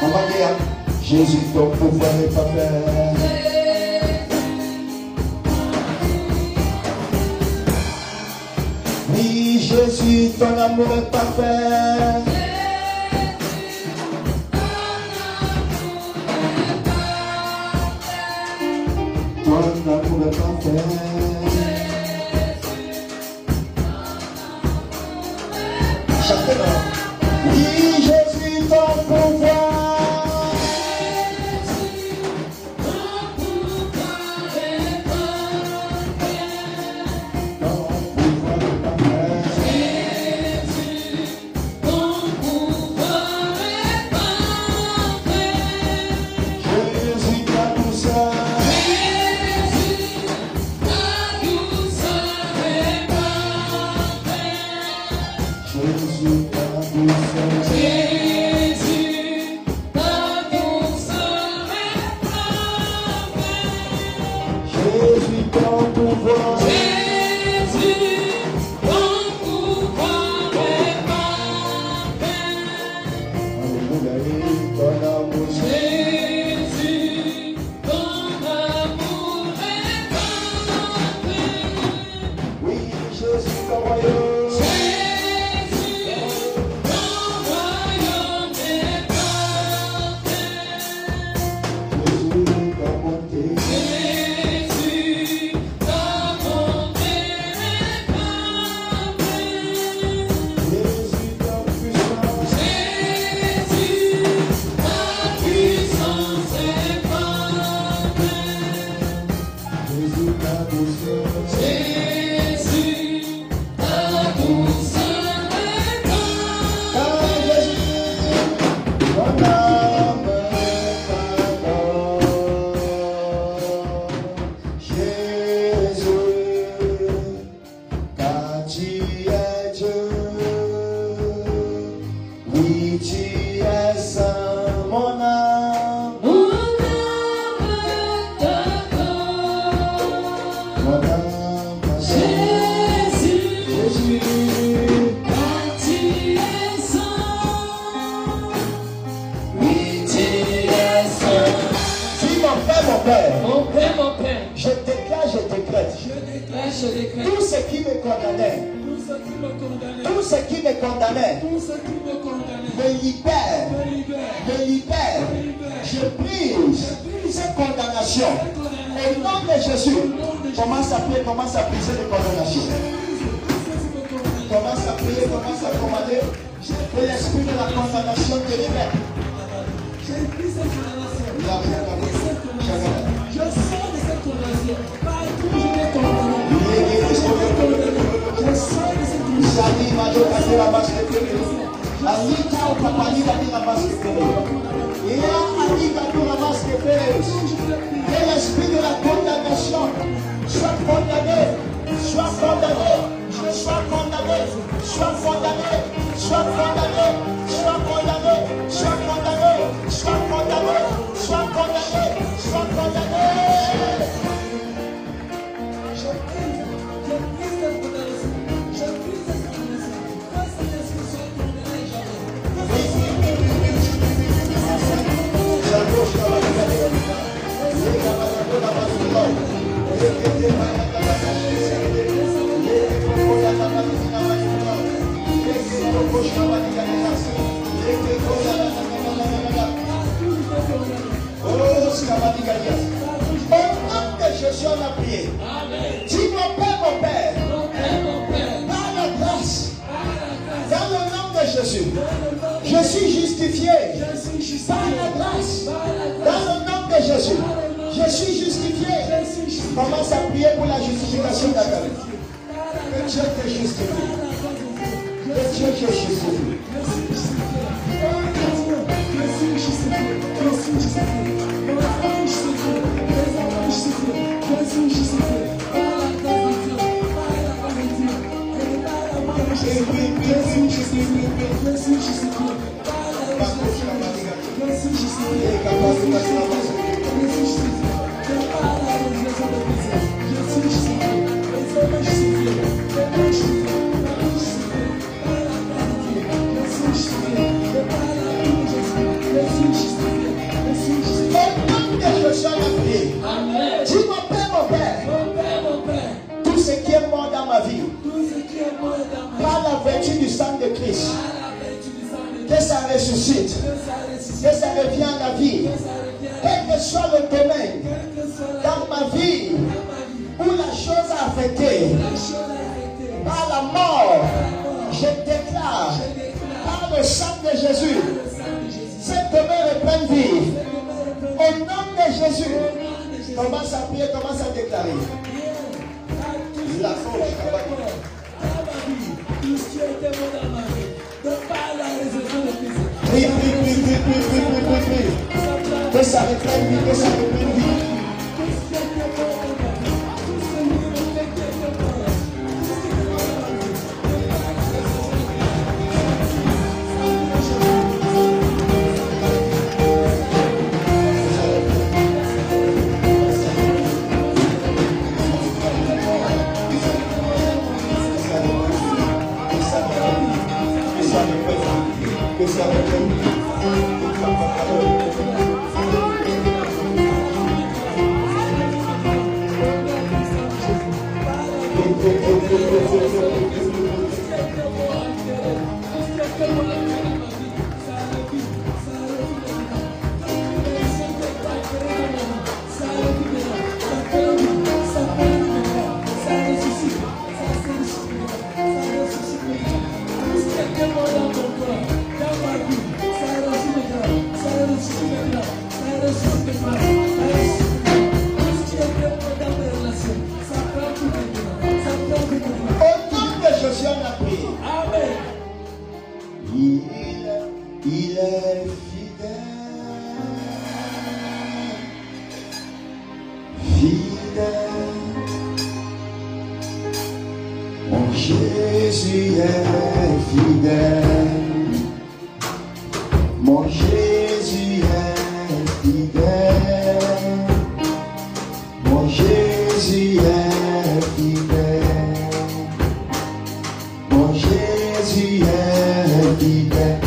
On va dire, Jésus, ton pouvoir est parfait. Oui, Jésus, ton amour est parfait. Ton amour est parfait. Chantez-le. Oui, Jésus, ton pouvoir. Je suis justifié par la grâce. Dans le nom de Jésus, je suis justifié. Commence à prier pour la justification d'Adam. Que Dieu te justifie. Dieu qui est justifié. Dis-moi, Père, mon Père, tout ce qui est mort dans ma vie, par la vertu du sang de Christ, que ça ressuscite, que ça revienne à la vie, quel que soit le domaine dans ma vie où la chose a affecté, par la mort, je déclare, par le sang de Jésus, cette domaine reprenne vie. Au nom de Jésus, commence à prier, commence à déclarer. La force, prie. Que ça reprenne vie, que ça reprenne vie. Il est fidèle, mon Jésus est fidèle, mon Jésus est fidèle, mon Jésus est fidèle, mon Jésus est fidèle.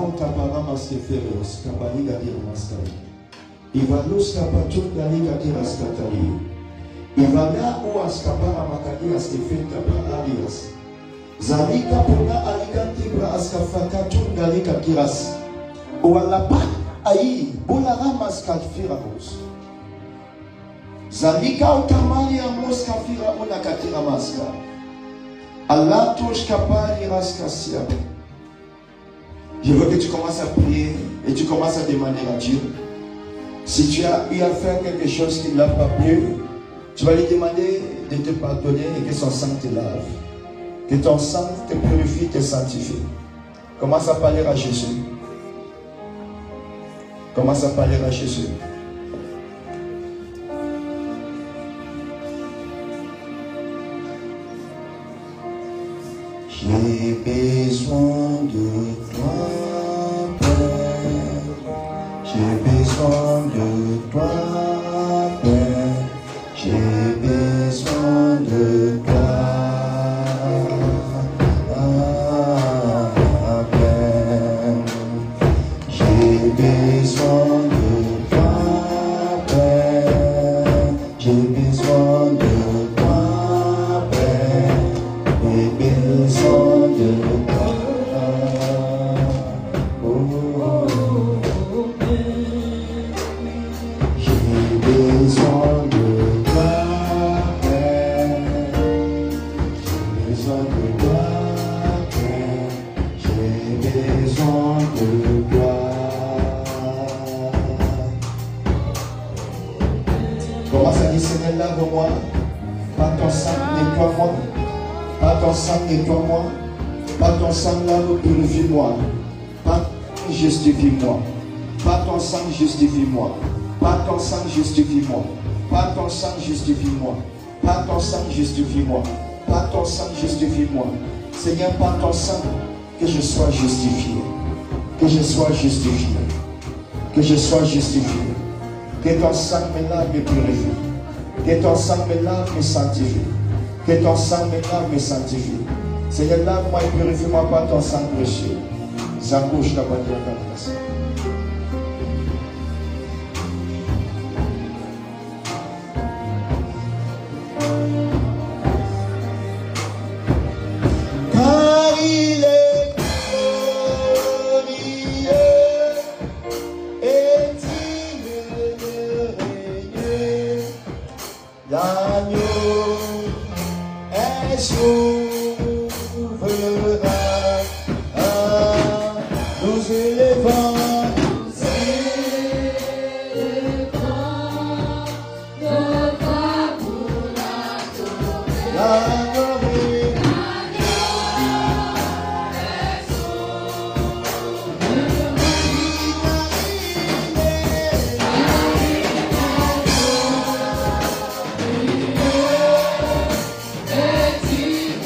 utaparamas keferos, kabali gadiramaskai. Ivalos kapatun gali gadiraskatari. Ivana uaskapara makadiras kefenta paarias. Zalika puna aligante bra askafakatun gali kakiras. Ualapat ai bularamas kalfiramos. Zalika utamani amos kafira una katiramaska. Allah touche kapali raskasia. Je veux que tu commences à prier et tu commences à demander à Dieu. Si tu as eu à faire quelque chose qui ne l'a pas plu, tu vas lui demander de te pardonner et que son sang te lave. Que ton sang te purifie, te sanctifie. Commence à parler à Jésus. Commence à parler à Jésus. J'ai besoin de toi, Père. J'ai besoin de toi, Père. J'ai besoin de toi, Père. J'ai besoin de toi, Père. J'ai besoin de toi, Père. J'ai besoin de toi. J'ai besoin de toi, Père. J'ai besoin de toi, Père. J'ai besoin de toi. Commence à dire, Seigneur, lave-moi. Par ton sang, nettoie-moi. Par ton sang, nettoie-moi. Par ton sang, lave, purifie-moi. Par ton sang, justifie-moi. Par ton sang, justifie-moi. Par ton sang, justifie-moi. Par ton sang, justifie-moi. Par ton sang, justifie-moi. Par ton sang, justifie-moi. Seigneur, par ton sang, que je sois justifié. Que je sois justifié. Que je sois justifié. Que ton sang me lave et purifie. Que ton sang me lave et sanctifie. Que ton sang me lave et sanctifie. Seigneur, lave-moi et purifie-moi par ton sang précieux. Zakouche la bandière d'Amas. Car il est glorieux et digne de régner. L'agneau est souverain. Nous élevons. Merci.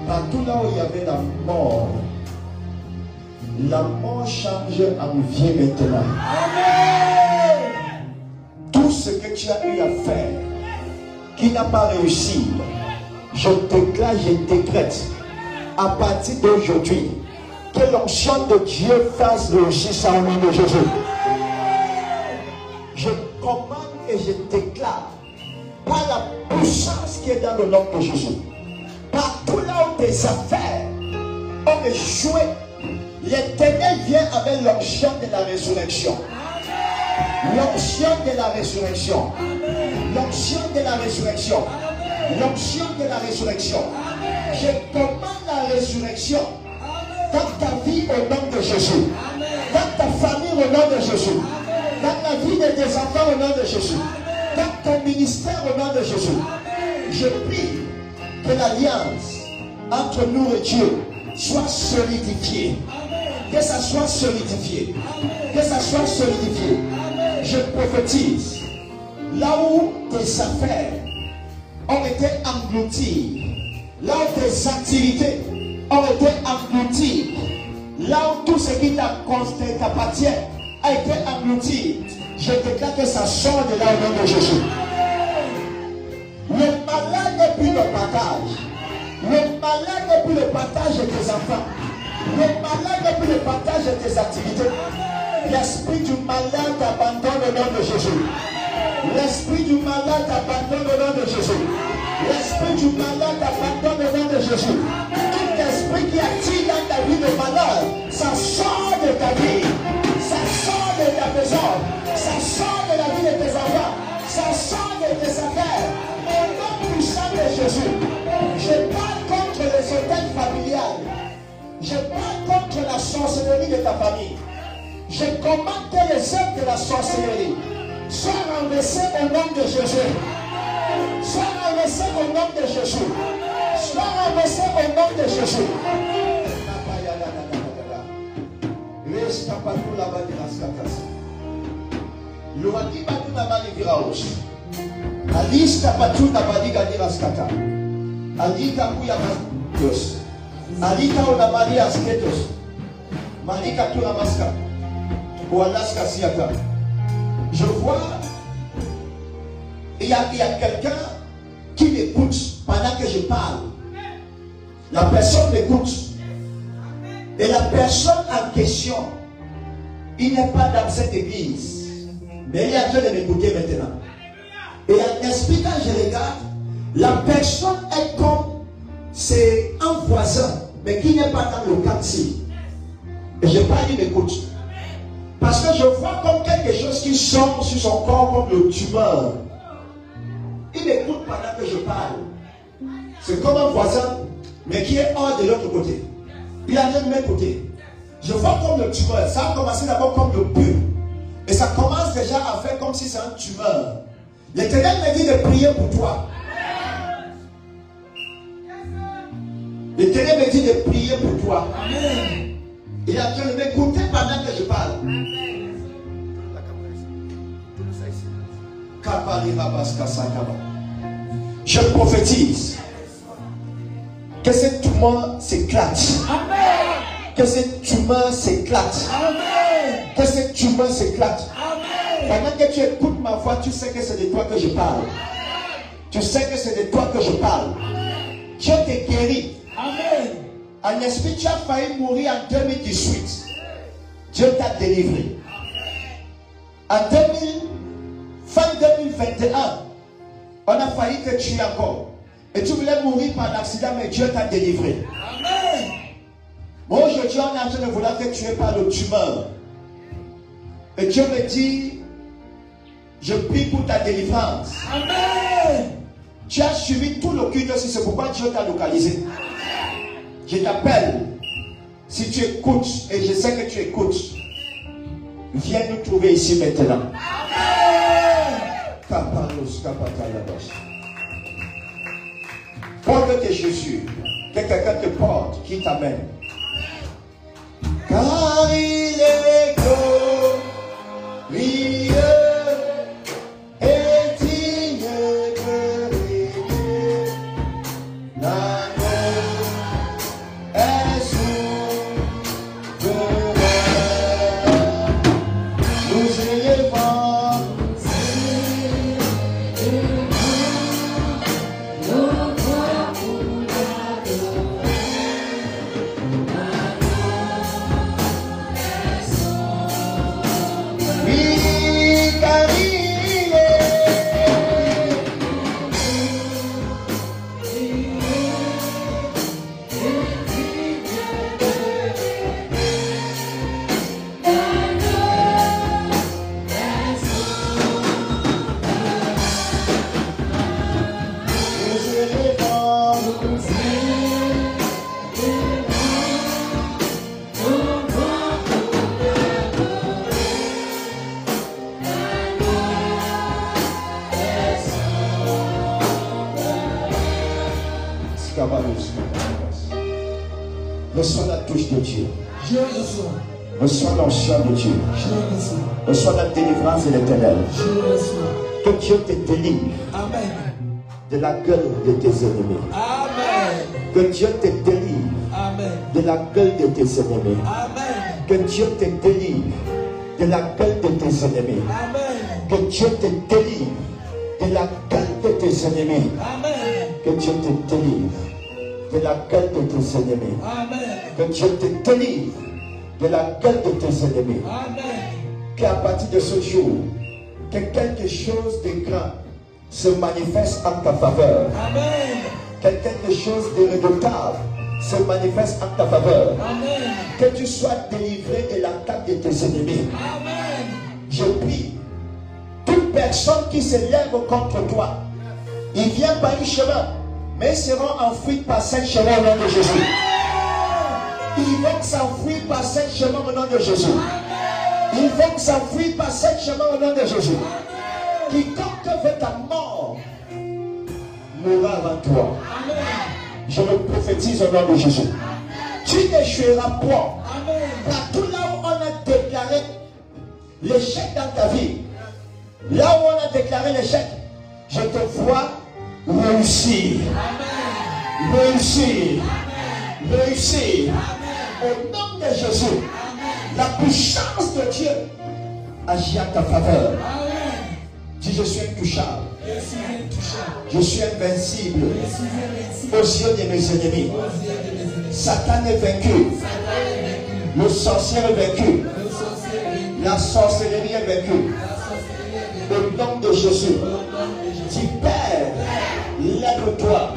Partout là où il y avait la mort change en vie maintenant. Amen. Tout ce que tu as eu à faire, qui n'a pas réussi, je déclare, je décrète, à partir d'aujourd'hui, que l'onction de Dieu fasse réussir ça au nom de Jésus. Je commande et je déclare, par la puissance qui est dans le nom de Jésus, partout là où tes affaires ont échoué, l'Éternel vient avec l'onction de la résurrection. L'onction de la résurrection. L'onction de la résurrection. L'onction de la résurrection. Je commande la résurrection dans ta vie au nom de Jésus. Dans ta famille au nom de Jésus. Dans la vie de tes enfants au nom de Jésus. Dans ton ministère au nom de Jésus. Je prie que l'alliance entre nous et Dieu soit solidifiée. Que ça soit solidifié. Que ça soit solidifié. Je prophétise. Là où tes affaires ont été englouties, là où tes activités ont été englouties, là où tout ce qui t'appartient a été englouti, je déclare que ça sort de là au nom de Jésus. Le malade n'est plus le partage. Le malade n'est plus le partage de tes enfants. Le malade n'est plus le partage de tes activités. L'esprit du malade t'abandonne au nom de Jésus. L'esprit du malade t'abandonne au nom de Jésus. L'esprit du malade t'abandonne au nom de Jésus. Tout esprit qui attire dans ta vie de malade, ça sort de ta vie. Ça sort de ta maison. Ça sort de la vie de tes enfants. Ça sort de tes affaires. Au nom puissant de Jésus. Je parle contre les hôtels familiales. Je parle contre la sorcellerie de ta famille. Je commande que les œuvres de la sorcellerie soient renversées au nom de Jésus. Soient renversées au nom de Jésus. Soient renversées au nom de Jésus. Alika una Maria Asketos, Malika Turamaska, ou Alaska Siaka. Je vois, il y a quelqu'un qui m'écoute pendant que je parle. La personne m'écoute. Et la personne en question, il n'est pas dans cette église, mais il est en train de m'écouter maintenant. Et en expliquant, je regarde, la personne est comme c'est un voisin, mais qui n'est pas dans le quartier. Et je parle, il m'écoute. Parce que je vois comme quelque chose qui sort sur son corps comme le tumeur. Il m'écoute pendant que je parle. C'est comme un voisin, mais qui est hors de l'autre côté. Il a même m'écouter. Je vois comme le tumeur. Ça a commencé d'abord comme le pur. Et ça commence déjà à faire comme si c'est un tumeur. L'Éternel me dit de prier pour toi. L'Éternel me dit de prier pour toi. Amen. Il est en train de m'écouter pendant que je parle. Je prophétise que cette tumeur s'éclate. Que cette tumeur s'éclate. Que cette tumeur s'éclate. Pendant que tu écoutes ma voix, tu sais que c'est de toi que je parle. Tu sais que c'est de toi que je parle. Dieu t'est guéri. Amen. En esprit, tu as failli mourir en 2018. Dieu t'a délivré. Fin 2021, on a failli te tuer encore. Et tu voulais mourir par l'accident, mais Dieu t'a délivré. Amen. Moi, aujourd'hui, on est en train de vouloir te tuer par le tumeur. Et Dieu me dit, je prie pour ta délivrance. Amen. Tu as suivi tout le culte aussi, c'est pourquoi Dieu t'a localisé. Je t'appelle. Si tu écoutes, et je sais que tu écoutes, viens nous trouver ici maintenant. Porte de Jésus, que quelqu'un te porte, qui t'amène. Car il est glorieux et digne de régner. L'amour est souverain. Nous élevons. Reçois la touche de Dieu. Je reçois. Reçois l'onction de Dieu. Je reçois. Reçois la délivrance de l'Éternel. Je reçois. Que Dieu te délivre Amen. de la gueule de tes ennemis. Amen. Que Dieu te délivre Amen. de la gueule de tes ennemis. Amen. Que Dieu te délivre de la gueule de tes ennemis. Amen. Que Dieu te délivre de la gueule de tes ennemis. Amen. Que Dieu te délivre de la gueule de tes ennemis. Amen. Que Dieu te délivre de la gueule de tes ennemis. Amen. Qu'à partir de ce jour, que quelque chose de grand se manifeste en ta faveur. Amen. Que quelque chose de redoutable se manifeste en ta faveur. Amen. Que tu sois délivré de l'attaque de tes ennemis. Amen. Je prie, toute personne qui se lève contre toi, il vient par un chemin, mais ils seront enfuis par 5 chemins au nom de Jésus. Ils vont s'enfuir par 5 chemins au nom de Jésus. Ils vont s'enfuir par 5 chemins au nom de Jésus. Quiconque veut ta mort mourra avant toi. Je le prophétise au nom de Jésus. Tu n'échoueras point. Partout là où on a déclaré l'échec dans ta vie, là où on a déclaré l'échec, je te vois réussir. Réussir. Réussir. Au nom de Jésus, la puissance de Dieu agit en ta faveur. Dis, je suis intouchable. Je suis invincible aux yeux de mes ennemis. Satan est vaincu. Le sorcier est vaincu. La sorcellerie est vaincue. Au nom de Jésus, dis, Père, lève-toi,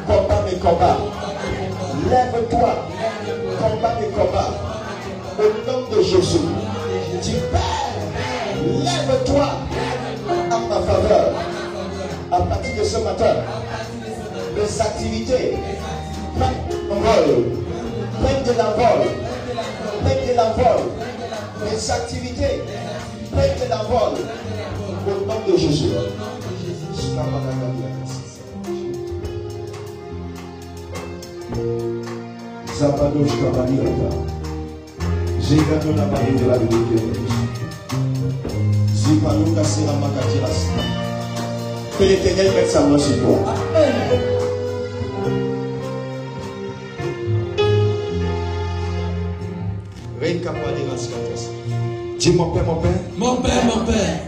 combat mes combats. Lève-toi, combat mes combats. Au nom de Jésus, dis, Père, lève-toi en ma faveur. À partir de ce matin, mes activités prennent un rôle, prennent de l'envol, prennent de l'envol. Mes activités prennent de l'envol. Au nom de Jésus. Zabadosh Kabaliata. Zigano la Marie de la Bible. Zipanuka Sera Makatiras. Que l'Éternel mette sa main sur toi. Dis, mon Père, mon Père. Mon Père, mon Père.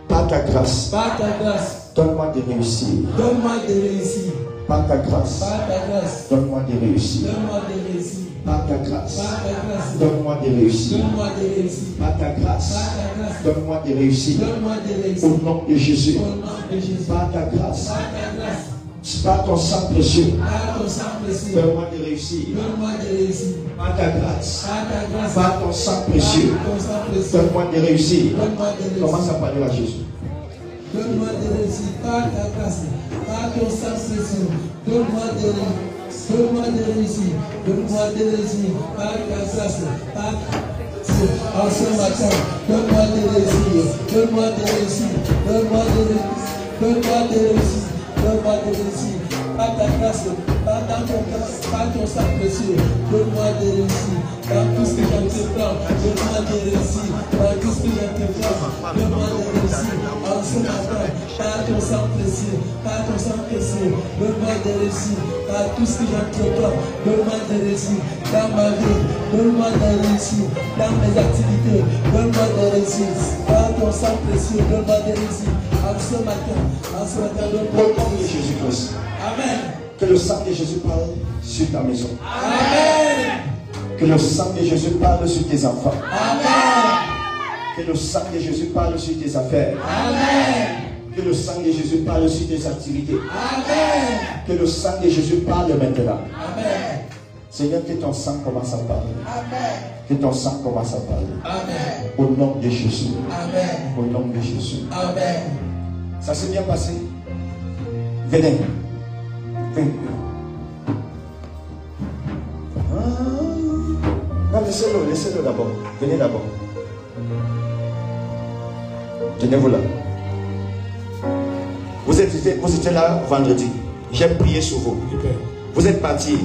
Par ta grâce. Par ta grâce. Donne-moi de réussir. Donne-moi de réussir. Par ta grâce. Par ta grâce. Donne-moi de réussir. Donne-moi de réussir. Par ta grâce. Par ta grâce. Donne-moi de réussir. Donne-moi de réussir. Par ta grâce. Par ta grâce. Donne-moi de réussir. Donne-moi de réussir. Au nom de Jésus. Au nom de Jésus. Par ta grâce. Par ta grâce. Par ton sang précieux. Par ton sang précieux. Donne-moi de réussir. Donne-moi de réussir. Par ta grâce. Par ta grâce. Par ton sang précieux. Par ton sang précieux. Donne-moi de réussir. Donne-moi de réussir. Commence à parler à Jésus. Donne-moi de réussir par ta grâce, par ton sang précieux. Donne-moi de réussir. Donne-moi de réussir. Donne-moi de réussir par ta grâce, par en ce matin. Donne-moi de réussir. Donne-moi de réussir. Donne-moi de réussir. Donne-moi de réussir. Donne-moi de réussir. Par ta grâce, par ton sang précieux. Donne-moi de réussir. Dans tout ce que j'entreprends, donne-moi de réussir. Dans tout ce que j'entreprends, donne-moi de réussir. En ce matin, par ton sang précieux, par ton sang précieux, donne-moi de réussir. Par tout ce que j'entreprends, donne-moi de réussir. Dans ma vie, donne-moi de réussir. Dans mes activités, donne-moi de réussir. Par ton sang précieux, donne-moi de réussir. En ce matin, donne-moi Au de nom de réussir. Jésus-Christ. Amen. Que le sang de Jésus parle sur ta maison. Amen. Que le sang de Jésus parle sur tes enfants. Amen. Que le sang de Jésus parle sur tes affaires. Amen. Que le sang de Jésus parle sur tes activités. Amen. Que le sang de Jésus parle maintenant. Amen. Seigneur, que ton sang commence à parler. Amen. Que ton sang commence à parler. Amen. Au nom de Jésus. Amen. Au nom de Jésus. Amen. Ça s'est bien passé. Venez. Venez. Non, laissez-le d'abord. Venez d'abord. Tenez-vous là. Vous étiez là vendredi. J'ai prié sur vous. Vous êtes partis.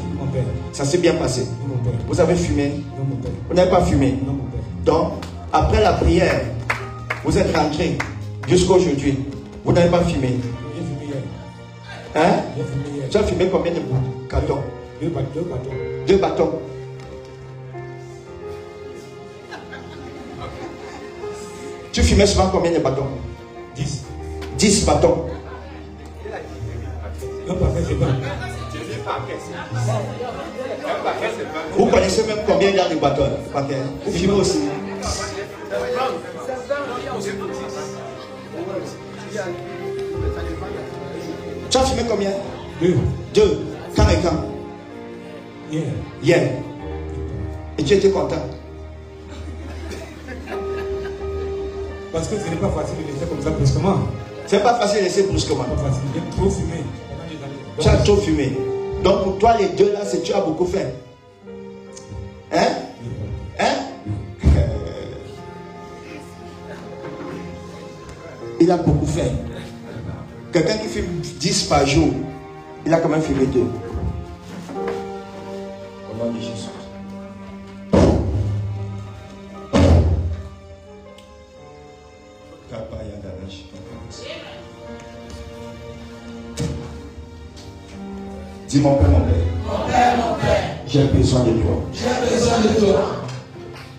Ça s'est bien passé. Vous avez fumé. Vous n'avez pas fumé. Donc, après la prière, vous êtes rentrés jusqu'à aujourd'hui. Vous n'avez pas fumé. Hein? Tu as fumé combien de cartons? 2 bâtons. Tu fumais souvent combien de bâtons? 10 bâtons. Vous connaissez même combien il y a de bâtons? Vous fumez aussi. Tu as fumé combien? 2. Quand et quand? Hier. Et tu étais content? Parce que ce n'est pas facile de laisser comme ça brusquement. C'est pas facile de laisser brusquement. Pas facile. J'ai trop fumé. Tu as trop fumé. Donc pour toi les deux là, c'est tu as beaucoup fait. Hein? Hein? Il a beaucoup fait. Quelqu'un qui fume 10 par jour, il a quand même fumé 2. Au nom de Jésus. Dis mon Père, mon Père. Mon Père, mon Père. J'ai besoin de toi. J'ai besoin de toi.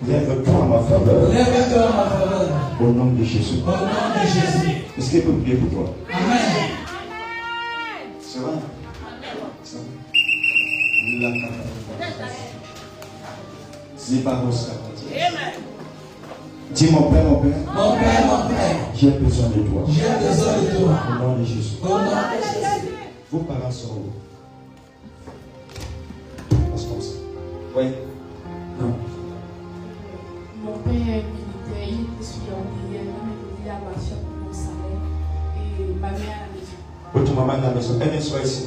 Lève-toi en ma faveur. Lève-toi en ma faveur. Au nom de Jésus. Au nom de Jésus. Est-ce qu'il peut prier pour toi? Amen. C'est vrai? C'est vrai. Dis mon Père, mon Père. Mon Père, mon Père. J'ai besoin de toi. J'ai besoin de toi. Au nom de Jésus. Au nom de Jésus. Vos parents sont où? Passe comme ça. Oui. Non. Mon père est militaire, il était sur l'envers, il a marché pour mon salaire et ma mère à la maison. Votre maman est à la maison. Elle est soit ici.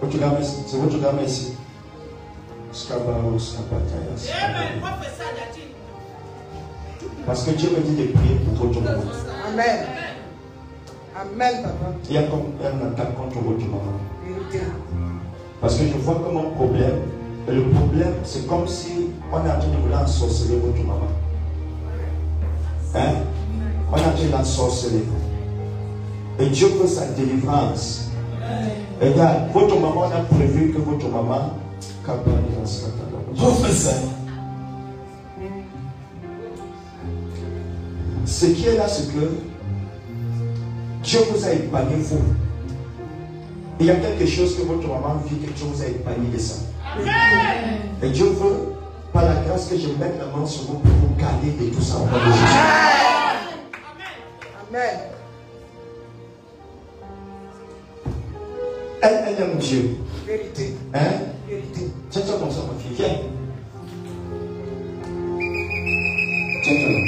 Votre dame ici. C'est votre dame ici. Scabaro, Scapatayas. Parce que Dieu me dit de prier pour votre maman. Amen. Amen, papa. Il y a comme un attaque contre votre maman. Parce que je vois comme un problème. Et le problème, c'est comme si on est en train de vouloir ensorceler votre maman. Hein? On est en train d'ensorceler. Et Dieu veut sa délivrance. Et regarde, votre maman, on a prévu que votre maman. Professeur. Ce qui est là, c'est que Dieu vous a épargné vous. Il y a quelque chose que votre maman vit, quelque chose vous a épargné de ça. Et Dieu veut Par la grâce que je mette la main sur vous pour vous garder de tout ça au nom de Jésus. Amen. Elle aime Dieu. Vérité. Hein? Vérité. Tiens-toi comme ça, ma fille. Viens. Tiens-toi là.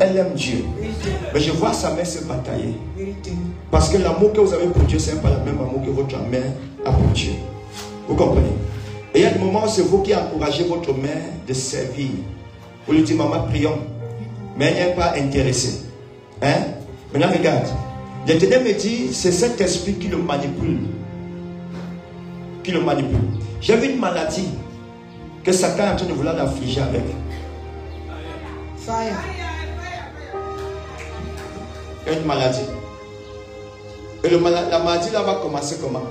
Elle aime Dieu. Vérité. Mais je vois sa mère se batailler. Vérité. Parce que l'amour que vous avez pour Dieu, ce n'est pas le même amour que votre mère a pour Dieu. Vous comprenez? Et il y a des moments où c'est vous qui encouragez votre mère de servir. Vous lui dites, maman, prions. Mais elle n'est pas intéressée. Hein? Maintenant, regarde. L'Éternel me dit, c'est cet esprit qui le manipule. Qui le manipule. J'ai vu une maladie que Satan est en train de vouloir l'affliger avec. Fire. Une maladie. Et la maladie là va commencer comment?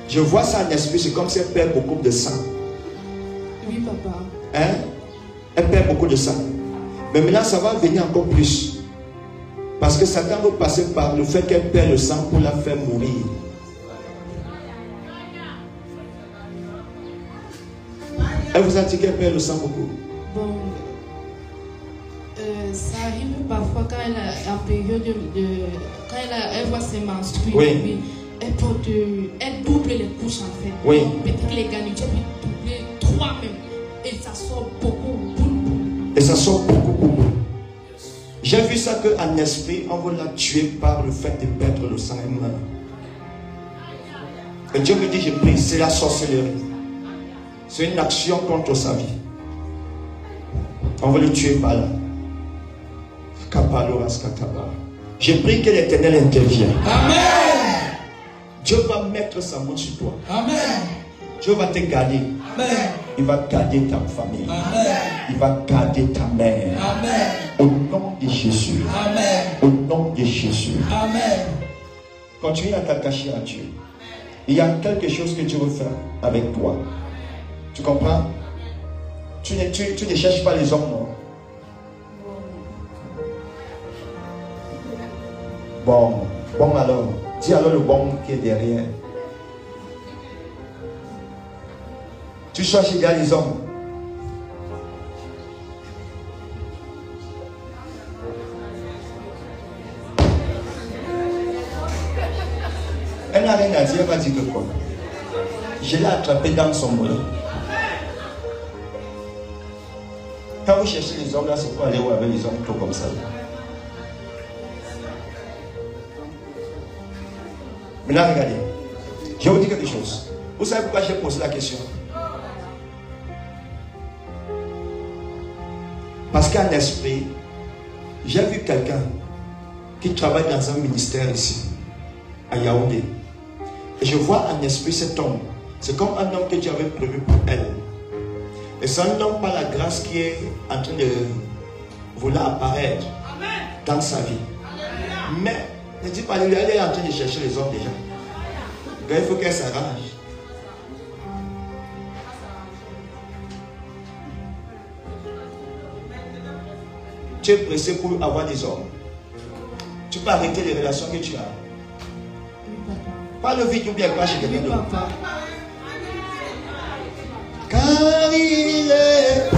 Je vois ça en esprit, c'est comme si elle perd beaucoup de sang. Oui, papa. Hein? Elle perd beaucoup de sang. Mais maintenant, ça va venir encore plus. Parce que Satan veut passer par le fait qu'elle perd le sang pour la faire mourir. Elle vous a dit qu'elle perd le sang beaucoup? Bon, ça arrive parfois quand elle a en période quand elle voit ses menstrues. Oui. Elle double les couches en fait. Oui. Peut-être que les garnitures peuvent doubler 3 même. Et ça sort beaucoup. Et ça sort beaucoup. J'ai vu ça qu'en esprit, on veut la tuer par le fait de perdre le sang et meurt. Et Dieu me dit, je prie, c'est la sorcellerie. C'est une action contre sa vie. On veut le tuer par là. Je prie que l'Éternel intervienne. Amen. Dieu va mettre sa main sur toi. Amen. Dieu va te garder. Amen. Il va garder ta famille. Amen. Il va garder ta mère. Amen. Au nom de Jésus. Amen. Au nom de Jésus. Amen. Continue à t'attacher à Dieu. Il y a quelque chose que Dieu veut faire avec toi. Tu comprends? Tu ne cherches pas les hommes, non? Bon alors. Dis alors le bon qui est derrière. Tu cherches il y a les hommes. Elle n'a rien à dire, elle va dire que quoi? Je l'ai attrapé dans son mollet. Quand vous cherchez les hommes là, c'est pour aller où avec les hommes plutôt comme ça. Maintenant, regardez. Je vais vous dire quelque chose. Vous savez pourquoi j'ai posé la question? Parce qu'en esprit, j'ai vu quelqu'un qui travaille dans un ministère ici, à Yaoundé. Et je vois en esprit cet homme. C'est comme un homme que Dieu avait prévu pour elle. Et c'est un homme par la grâce qui est en train de vouloir apparaître dans sa vie. Mais, ne dis pas, elle est en train de chercher les hommes déjà. Il faut qu'elle s'arrange. Tu es pressé pour avoir des hommes. Tu peux arrêter les relations que tu as. Pas le vide ou bien pas chez quelqu'un d'autre. Car il est.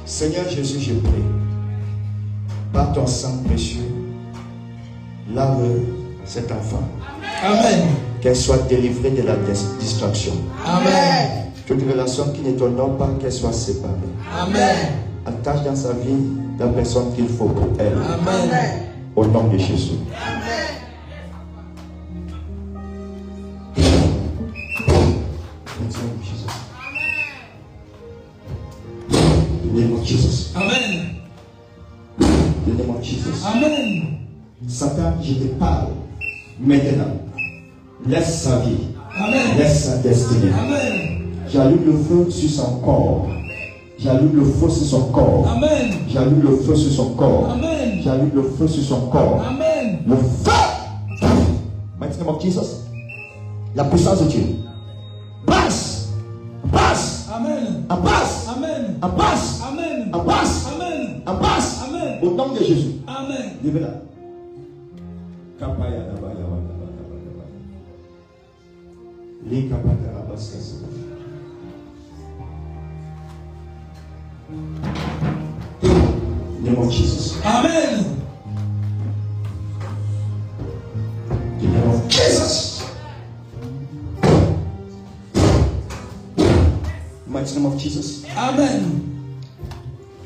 Seigneur Jésus, je prie, par ton sang précieux, lave cet enfant. Amen. Qu'elle soit délivrée de la distraction. Amen. Toute relation qui ne t'honore pas, qu'elle soit séparée. Amen. Attache dans sa vie la personne qu'il faut pour elle. Amen. Au nom de Jésus. In the name of Jesus. Amen. In the name of Jesus. Amen. Satan, je te parle maintenant. Laisse sa vie. Amen. Laisse sa destinée. Amen. J'allume le feu sur son corps. J'allume le feu sur son corps. Amen. J'allume le feu sur son corps. Amen. J'allume le feu sur son corps. Amen. Le feu. Maintenant, of Jesus. La puissance de Dieu. Passe. Passe. Amen. Passe. Amen. Passe. Amen. Passe. Amen. Passe. Amen. Au nom de Jésus. Amen. Levez-la. Name of Jesus. Amen. The name of Jesus. Mighty name of Jesus. Amen.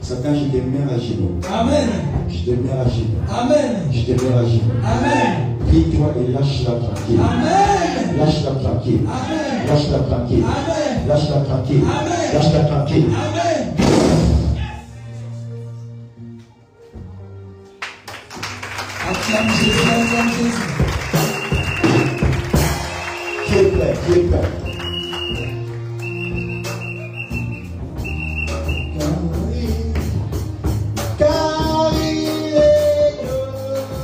Satan, je te mets à genoux. Amen. Je te mets à genoux. Amen. Je te mets à genoux. Amen. Prie-toi et lâche-la tranquille. Amen. Lâche-la tranquille. Amen. Lâche-la tranquille. Amen. Lâche-la tranquille. Amen. Lâche-la tranquille. Amen. Acclame Jésus, acclame Jésus. Qui est prêt? Qui est prêt? Car il est glorieux.